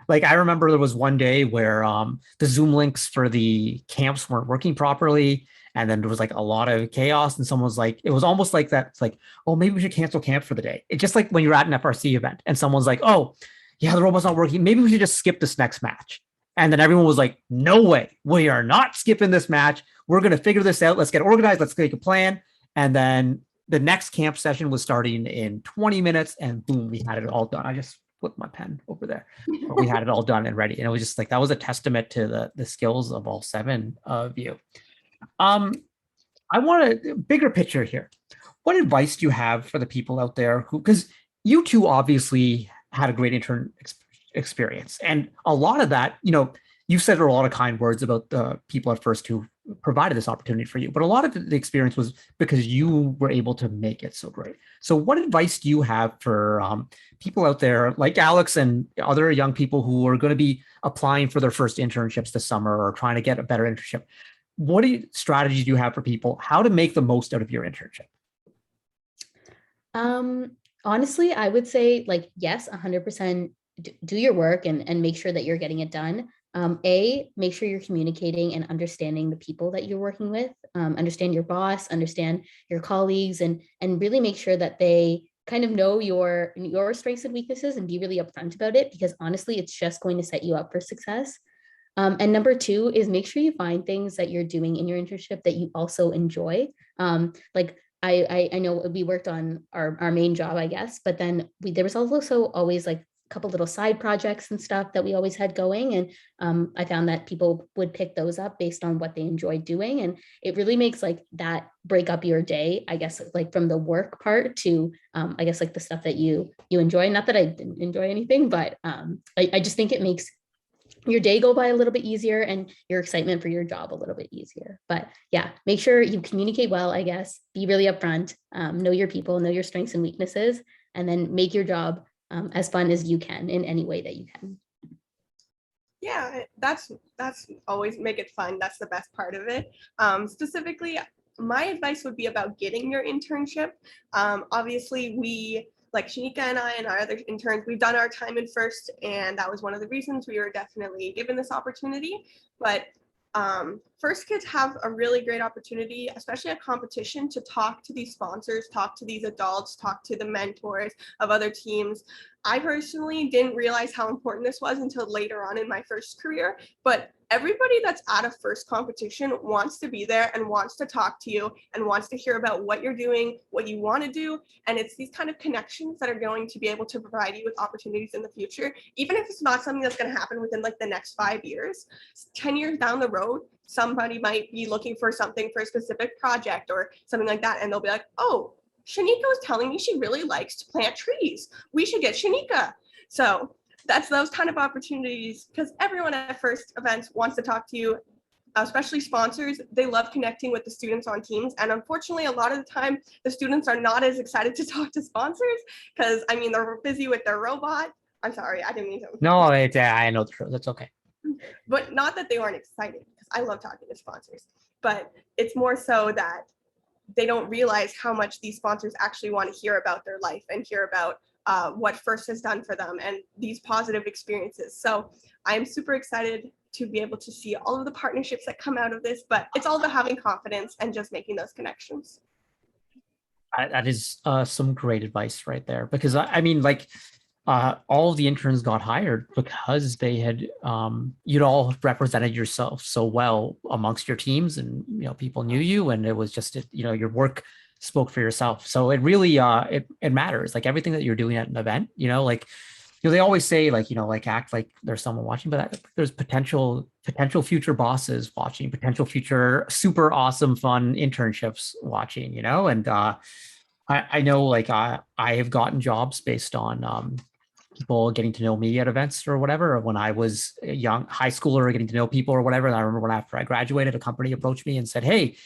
Like, I remember there was one day where the Zoom links for the camps weren't working properly. And then there was like a lot of chaos, and someone was like, it was almost like that. It's like, oh, maybe we should cancel camp for the day. It's just like when you're at an FRC event and someone's like, oh, yeah, the robot's not working. Maybe we should just skip this next match. And then everyone was like, no way, we are not skipping this match. We're going to figure this out. Let's get organized. Let's make a plan. And then the next camp session was starting in 20 minutes, and boom, we had it all done. I just flipped my pen over there. But we had it all done and ready. And it was just like, that was a testament to the skills of all 7 of you. I want a bigger picture here. What advice do you have for the people out there because you two obviously had a great intern experience, and a lot of that, you said a lot of kind words about the people at first who provided this opportunity for you, but a lot of the experience was because you were able to make it so great. So what advice do you have for people out there like Alex and other young people who are going to be applying for their first internships this summer or trying to get a better internship? What strategies do you have for people, how to make the most out of your internship? Honestly, I would say yes, 100% do your work and make sure that you're getting it done. Make sure you're communicating and understanding the people that you're working with, understand your boss, understand your colleagues, and really make sure that they kind of know your strengths and weaknesses and be really upfront about it, because honestly, it's just going to set you up for success. And number 2 is make sure you find things that you're doing in your internship that you also enjoy. I know we worked on our main job, I guess, but then there was also always a couple little side projects and stuff that we always had going. And I found that people would pick those up based on what they enjoyed doing. And it really makes that break up your day, I guess, from the work part to, I guess, the stuff that you enjoy. Not that I didn't enjoy anything, but I just think it makes your day go by a little bit easier and your excitement for your job a little bit easier. But yeah, make sure you communicate well, I guess, be really upfront, know your people, know your strengths and weaknesses, and then make your job as fun as you can in any way that you can. Yeah, that's always make it fun. That's the best part of it. Specifically, my advice would be about getting your internship. Obviously, we, like Shanika and I and our other interns, we've done our time in first, and that was one of the reasons we were definitely given this opportunity. But first kids have a really great opportunity, especially at competition, to talk to these sponsors, talk to these adults, talk to the mentors of other teams. I personally didn't realize how important this was until later on in my first career, but everybody that's at a first competition wants to be there and wants to talk to you and wants to hear about what you're doing, what you want to do. And it's these kind of connections that are going to be able to provide you with opportunities in the future, even if it's not something that's going to happen within like the next 5 years. 10 years down the road, somebody might be looking for something for a specific project or something like that, and they'll be like, oh, Shanika was telling me she really likes to plant trees. We should get Shanika. So that's those kind of opportunities, because everyone at first events wants to talk to you, especially sponsors. They love connecting with the students on teams. And unfortunately, a lot of the time, the students are not as excited to talk to sponsors because, I mean, they're busy with their robot. I'm sorry, I didn't mean to. No, I know the truth. That's okay. But not that they aren't excited, because I love talking to sponsors. But it's more so that they don't realize how much these sponsors actually want to hear about their life and hear about what FIRST has done for them and these positive experiences. So I'm super excited to be able to see all of the partnerships that come out of this, but it's all about having confidence and just making those connections. That is some great advice right there, because I mean, like, all of the interns got hired because they had, you'd all represented yourself so well amongst your teams, and, you know, people knew you, and it was just, you know, your work spoke for yourself. So it really, it matters, like everything that you're doing at an event, you know, like, you know, they always say, like, you know, like, act like there's someone watching, but there's potential future bosses watching, potential future super awesome, fun internships watching, you know, and I know, like, I have gotten jobs based on, people getting to know me at events or whatever, or when I was a young high schooler getting to know people or whatever. And I remember when after I graduated, a company approached me and said, hey,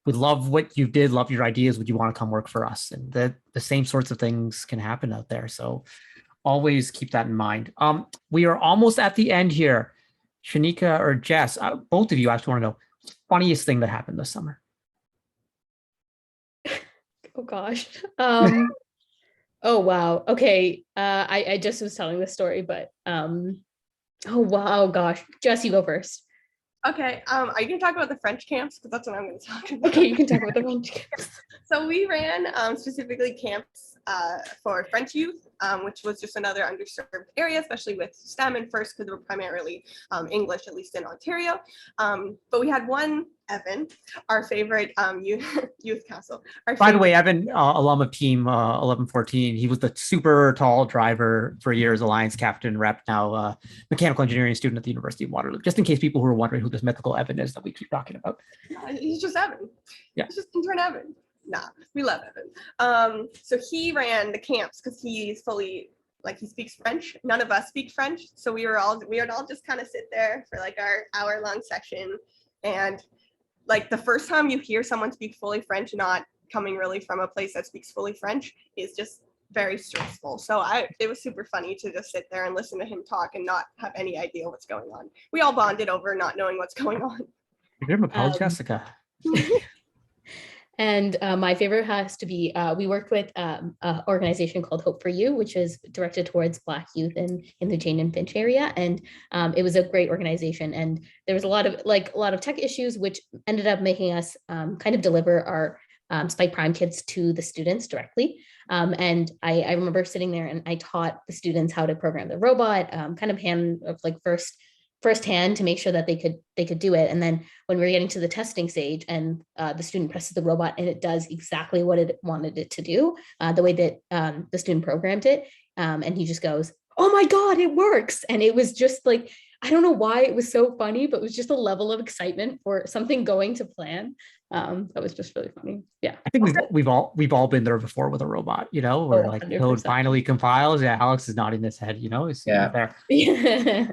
we love what you did, love your ideas. Would you want to come work for us? And the same sorts of things can happen out there. So always keep that in mind. We are almost at the end here. Shanika or Jess, both of you, I just want to know, funniest thing that happened this summer. Oh gosh. Oh, wow. Okay. I just was telling the story, but oh, wow, gosh. Jess, you go first. Okay. Are you going to talk about the French camps? Because that's what I'm going to talk about. Okay, you can talk about the French camps. So we ran specifically camps for French youth, which was just another underserved area, especially with STEM and FIRST, because we're primarily English, at least in Ontario. But we had one, Evan, our favorite youth council. By the way, Evan, alum of team 1114, he was the super tall driver for years, Alliance captain, rep, now mechanical engineering student at the University of Waterloo. Just in case people who are wondering who this mythical Evan is that we keep talking about. He's just Evan. Yeah. He's just intern Evan. Nah, we love Evan. So he ran the camps because he's fully, like, he speaks French. None of us speak French. So we would all just kind of sit there for like our hour-long session. And like the first time you hear someone speak fully French, not coming really from a place that speaks fully French, is just very stressful. So it was super funny to just sit there and listen to him talk and not have any idea what's going on. We all bonded over not knowing what's going on. Give him a call, Jessica. And my favorite has to be, we worked with an organization called Hope for You, which is directed towards Black youth in the Jane and Finch area. And it was a great organization. And there was a lot of tech issues, which ended up making us kind of deliver our Spike Prime kits to the students directly. And I remember sitting there and I taught the students how to program the robot, kind of firsthand to make sure that they could do it. And then when we were getting to the testing stage and the student presses the robot and it does exactly what it wanted it to do, the way that the student programmed it, and he just goes, oh my God, it works. And it was just like, I don't know why it was so funny, but it was just a level of excitement for something going to plan. That was just really funny. Yeah. I think we've all been there before with a robot, you know, where like 100%. code finally compiles. Yeah, Alex is nodding his head, you know, he's Yeah. there. Yeah.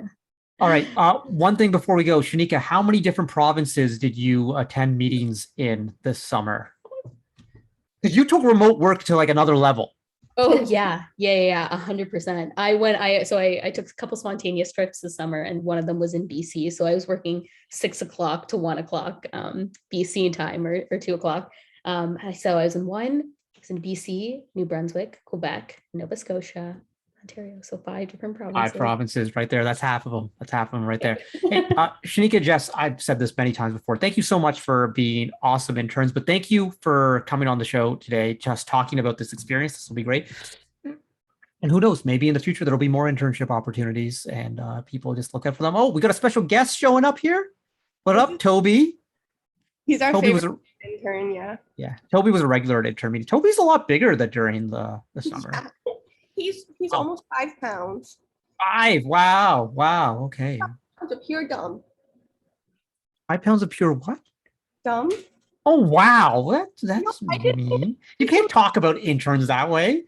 All right. One thing before we go, Shanika, how many different provinces did you attend meetings in this summer? Because you took remote work to like another level. Oh yeah, 100%. I took a couple spontaneous trips this summer, and one of them was in BC. So I was working 6 o'clock to 1 o'clock BC time, or 2 o'clock. So I was in BC, New Brunswick, Quebec, Nova Scotia, Ontario. So 5 different provinces. 5 provinces right there. That's half of them. That's half of them right there. Hey, Shanika, Jess, I've said this many times before. Thank you so much for being awesome interns, but thank you for coming on the show today, just talking about this experience. This will be great. And who knows, maybe in the future, there'll be more internship opportunities and people just look out for them. Oh, we got a special guest showing up here. What up, Toby? He's our Toby favorite intern, yeah. Yeah, Toby was a regular at intern meeting. Toby's a lot bigger than during the summer. He's almost 5 pounds. 5, wow, okay. 5 pounds of pure dumb. 5 pounds of pure what? Dumb. Oh, wow, that's mean. You can't talk about interns that way.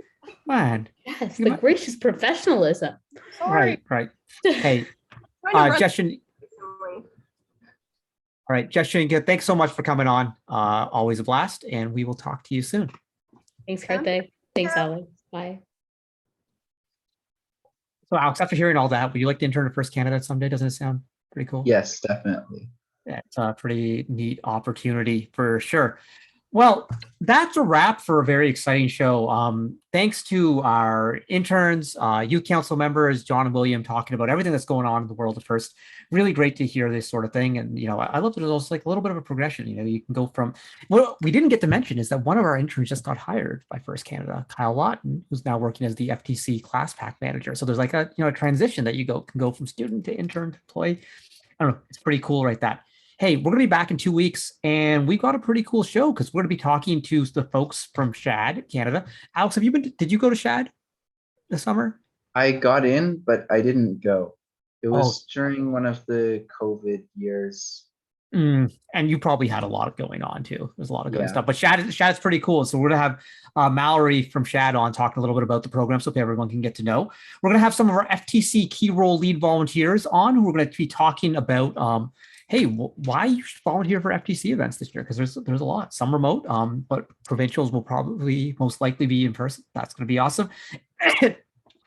Man. Yes, the gracious professionalism. Right. Hey, Jess, all right, Jess Shanika, thanks so much for coming on. Always a blast, and we will talk to you soon. Thanks, Karthik. Thanks, Alex. Bye. So, Alex, after hearing all that, would you like to intern at First Canada someday? Doesn't it sound pretty cool? Yes, definitely. Yeah, it's a pretty neat opportunity for sure. Well, that's a wrap for a very exciting show. Thanks to our interns, youth council members, John and William, talking about everything that's going on in the world at First. Really great to hear this sort of thing. And, I love that there's also like a little bit of a progression. You can go from, what we didn't get to mention is that one of our interns just got hired by First Canada, Kyle Lawton, who's now working as the FTC class pack manager. So there's like a transition that you can go from student to intern to employee. I don't know. It's pretty cool, right? That. Hey, we're going to be back in 2 weeks, and we've got a pretty cool show because we're going to be talking to the folks from SHAD, Canada. Alex, did you go to SHAD this summer? I got in, but I didn't go. It was during one of the COVID years. And you probably had a lot going on too. There's a lot of good Yeah. stuff, but SHAD's pretty cool. So we're going to have Mallory from SHAD on talking a little bit about the program so everyone can get to know. We're going to have some of our FTC key role lead volunteers on who are going to be talking about hey, why you should volunteer for FTC events this year? Because there's a lot, some remote, but provincials will probably most likely be in person. That's going to be awesome.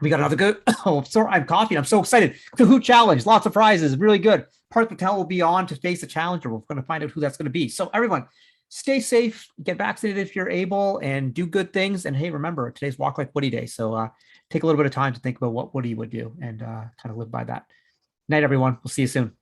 We got another good. Oh, sorry, I'm coughing. I'm so excited. Kahoot challenge, lots of prizes, really good. Parth Patel will be on to face a challenger. We're going to find out who that's going to be. So everyone, stay safe, get vaccinated if you're able, and do good things. And hey, remember, today's Walk Like Woody Day. So take a little bit of time to think about what Woody would do and kind of live by that. Night, everyone. We'll see you soon.